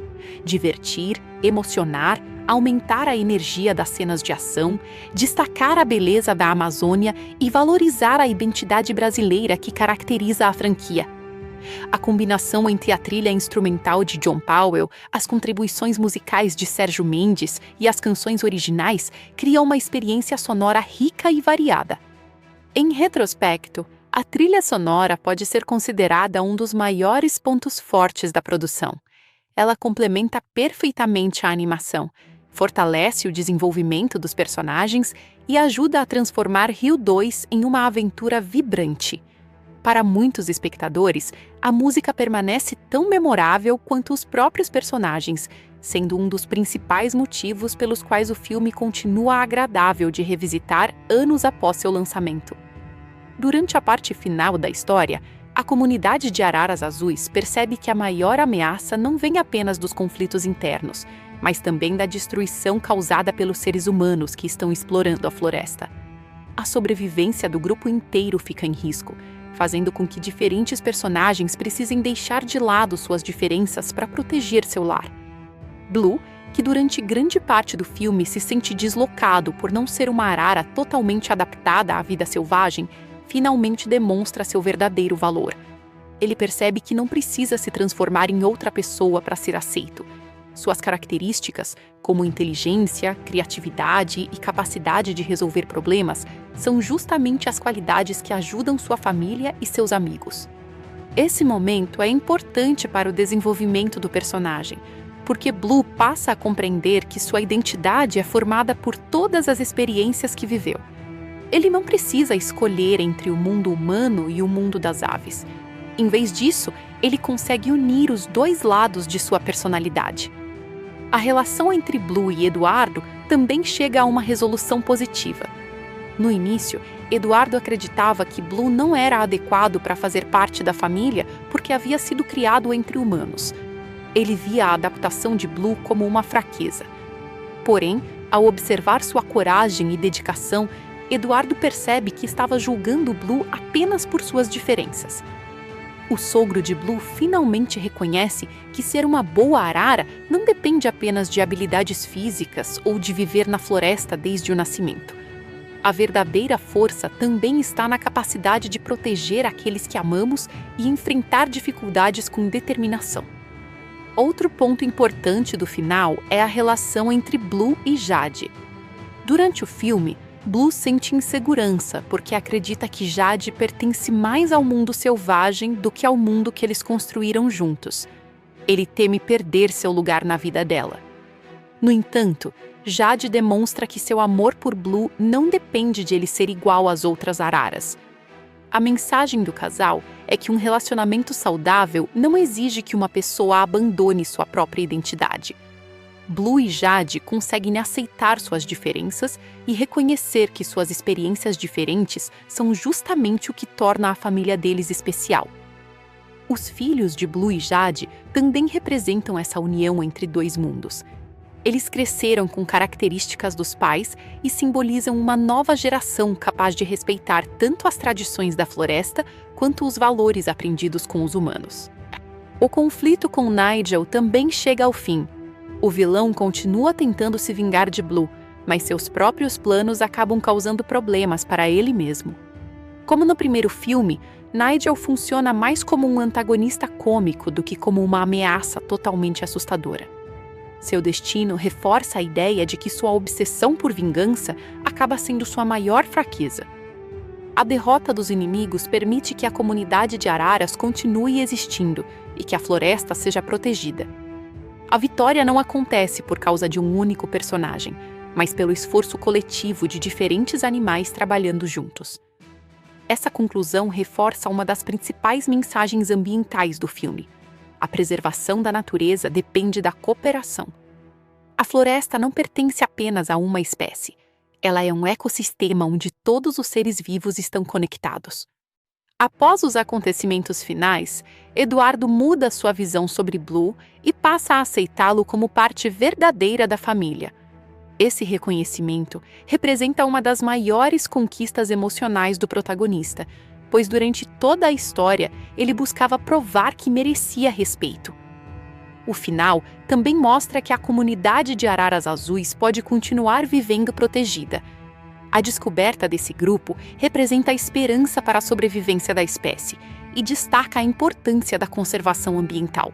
divertir, emocionar, aumentar a energia das cenas de ação, destacar a beleza da Amazônia e valorizar a identidade brasileira que caracteriza a franquia. A combinação entre a trilha instrumental de John Powell, as contribuições musicais de Sérgio Mendes e as canções originais cria uma experiência sonora rica e variada. Em retrospecto, a trilha sonora pode ser considerada um dos maiores pontos fortes da produção. Ela complementa perfeitamente a animação, fortalece o desenvolvimento dos personagens e ajuda a transformar Rio 2 em uma aventura vibrante. Para muitos espectadores, a música permanece tão memorável quanto os próprios personagens, sendo um dos principais motivos pelos quais o filme continua agradável de revisitar anos após seu lançamento. Durante a parte final da história, a comunidade de Araras Azuis percebe que a maior ameaça não vem apenas dos conflitos internos, mas também da destruição causada pelos seres humanos que estão explorando a floresta. A sobrevivência do grupo inteiro fica em risco, fazendo com que diferentes personagens precisem deixar de lado suas diferenças para proteger seu lar. Blue, que durante grande parte do filme se sente deslocado por não ser uma arara totalmente adaptada à vida selvagem, finalmente demonstra seu verdadeiro valor. Ele percebe que não precisa se transformar em outra pessoa para ser aceito. Suas características, como inteligência, criatividade e capacidade de resolver problemas, são justamente as qualidades que ajudam sua família e seus amigos. Esse momento é importante para o desenvolvimento do personagem, porque Blue passa a compreender que sua identidade é formada por todas as experiências que viveu. Ele não precisa escolher entre o mundo humano e o mundo das aves. Em vez disso, ele consegue unir os dois lados de sua personalidade. A relação entre Blue e Eduardo também chega a uma resolução positiva. No início, Eduardo acreditava que Blue não era adequado para fazer parte da família porque havia sido criado entre humanos. Ele via a adaptação de Blue como uma fraqueza. Porém, ao observar sua coragem e dedicação, Eduardo percebe que estava julgando Blue apenas por suas diferenças. O sogro de Blue finalmente reconhece que ser uma boa arara não depende apenas de habilidades físicas ou de viver na floresta desde o nascimento. a verdadeira força também está na capacidade de proteger aqueles que amamos e enfrentar dificuldades com determinação. Outro ponto importante do final é a relação entre Blue e Jade. Durante o filme, Blue sente insegurança porque acredita que Jade pertence mais ao mundo selvagem do que ao mundo que eles construíram juntos. Ele teme perder seu lugar na vida dela. No entanto, Jade demonstra que seu amor por Blue não depende de ele ser igual às outras araras. A mensagem do casal é que um relacionamento saudável não exige que uma pessoa abandone sua própria identidade. Blue e Jade conseguem aceitar suas diferenças e reconhecer que suas experiências diferentes são justamente o que torna a família deles especial. Os filhos de Blue e Jade também representam essa união entre dois mundos. Eles cresceram com características dos pais e simbolizam uma nova geração capaz de respeitar tanto as tradições da floresta quanto os valores aprendidos com os humanos. O conflito com Nigel também chega ao fim. O vilão continua tentando se vingar de Blue, mas seus próprios planos acabam causando problemas para ele mesmo. Como no primeiro filme, Nigel funciona mais como um antagonista cômico do que como uma ameaça totalmente assustadora. Seu destino reforça a ideia de que sua obsessão por vingança acaba sendo sua maior fraqueza. A derrota dos inimigos permite que a comunidade de araras continue existindo e que a floresta seja protegida. A vitória não acontece por causa de um único personagem, mas pelo esforço coletivo de diferentes animais trabalhando juntos. Essa conclusão reforça uma das principais mensagens ambientais do filme. A preservação da natureza depende da cooperação. A floresta não pertence apenas a uma espécie. Ela é um ecossistema onde todos os seres vivos estão conectados. Após os acontecimentos finais, Eduardo muda sua visão sobre Blue e passa a aceitá-lo como parte verdadeira da família. Esse reconhecimento representa uma das maiores conquistas emocionais do protagonista, pois durante toda a história ele buscava provar que merecia respeito. O final também mostra que a comunidade de araras azuis pode continuar vivendo protegida. A descoberta desse grupo representa a esperança para a sobrevivência da espécie e destaca a importância da conservação ambiental.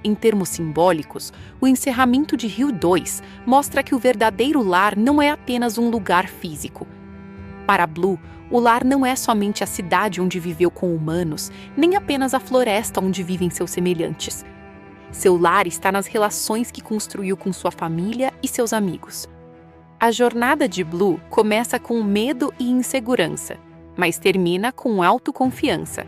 Em termos simbólicos, o encerramento de Rio 2 mostra que o verdadeiro lar não é apenas um lugar físico. Para Blue, o lar não é somente a cidade onde viveu com humanos, nem apenas a floresta onde vivem seus semelhantes. Seu lar está nas relações que construiu com sua família e seus amigos. A jornada de Blue começa com medo e insegurança, mas termina com autoconfiança.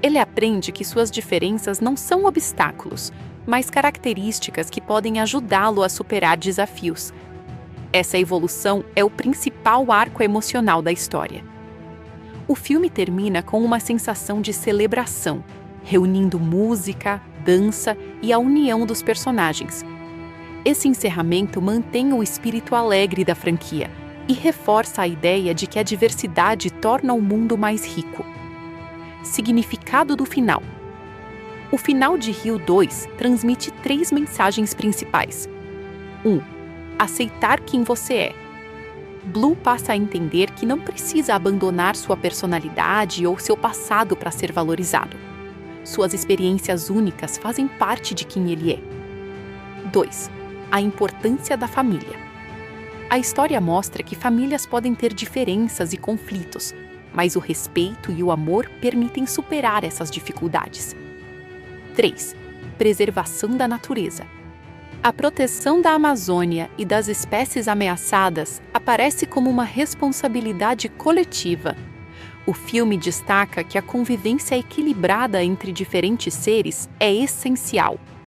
Ele aprende que suas diferenças não são obstáculos, mas características que podem ajudá-lo a superar desafios. Essa evolução é o principal arco emocional da história. O filme termina com uma sensação de celebração, reunindo música, dança e a união dos personagens. Esse encerramento mantém o espírito alegre da franquia e reforça a ideia de que a diversidade torna o mundo mais rico. Significado do final. O final de Rio 2 transmite 3 mensagens principais. 1. Aceitar quem você é. Blue passa a entender que não precisa abandonar sua personalidade ou seu passado para ser valorizado. Suas experiências únicas fazem parte de quem ele é. 2. A importância da família. A história mostra que famílias podem ter diferenças e conflitos, mas o respeito e o amor permitem superar essas dificuldades. 3. Preservação da natureza. A proteção da Amazônia e das espécies ameaçadas aparece como uma responsabilidade coletiva. O filme destaca que a convivência equilibrada entre diferentes seres é essencial,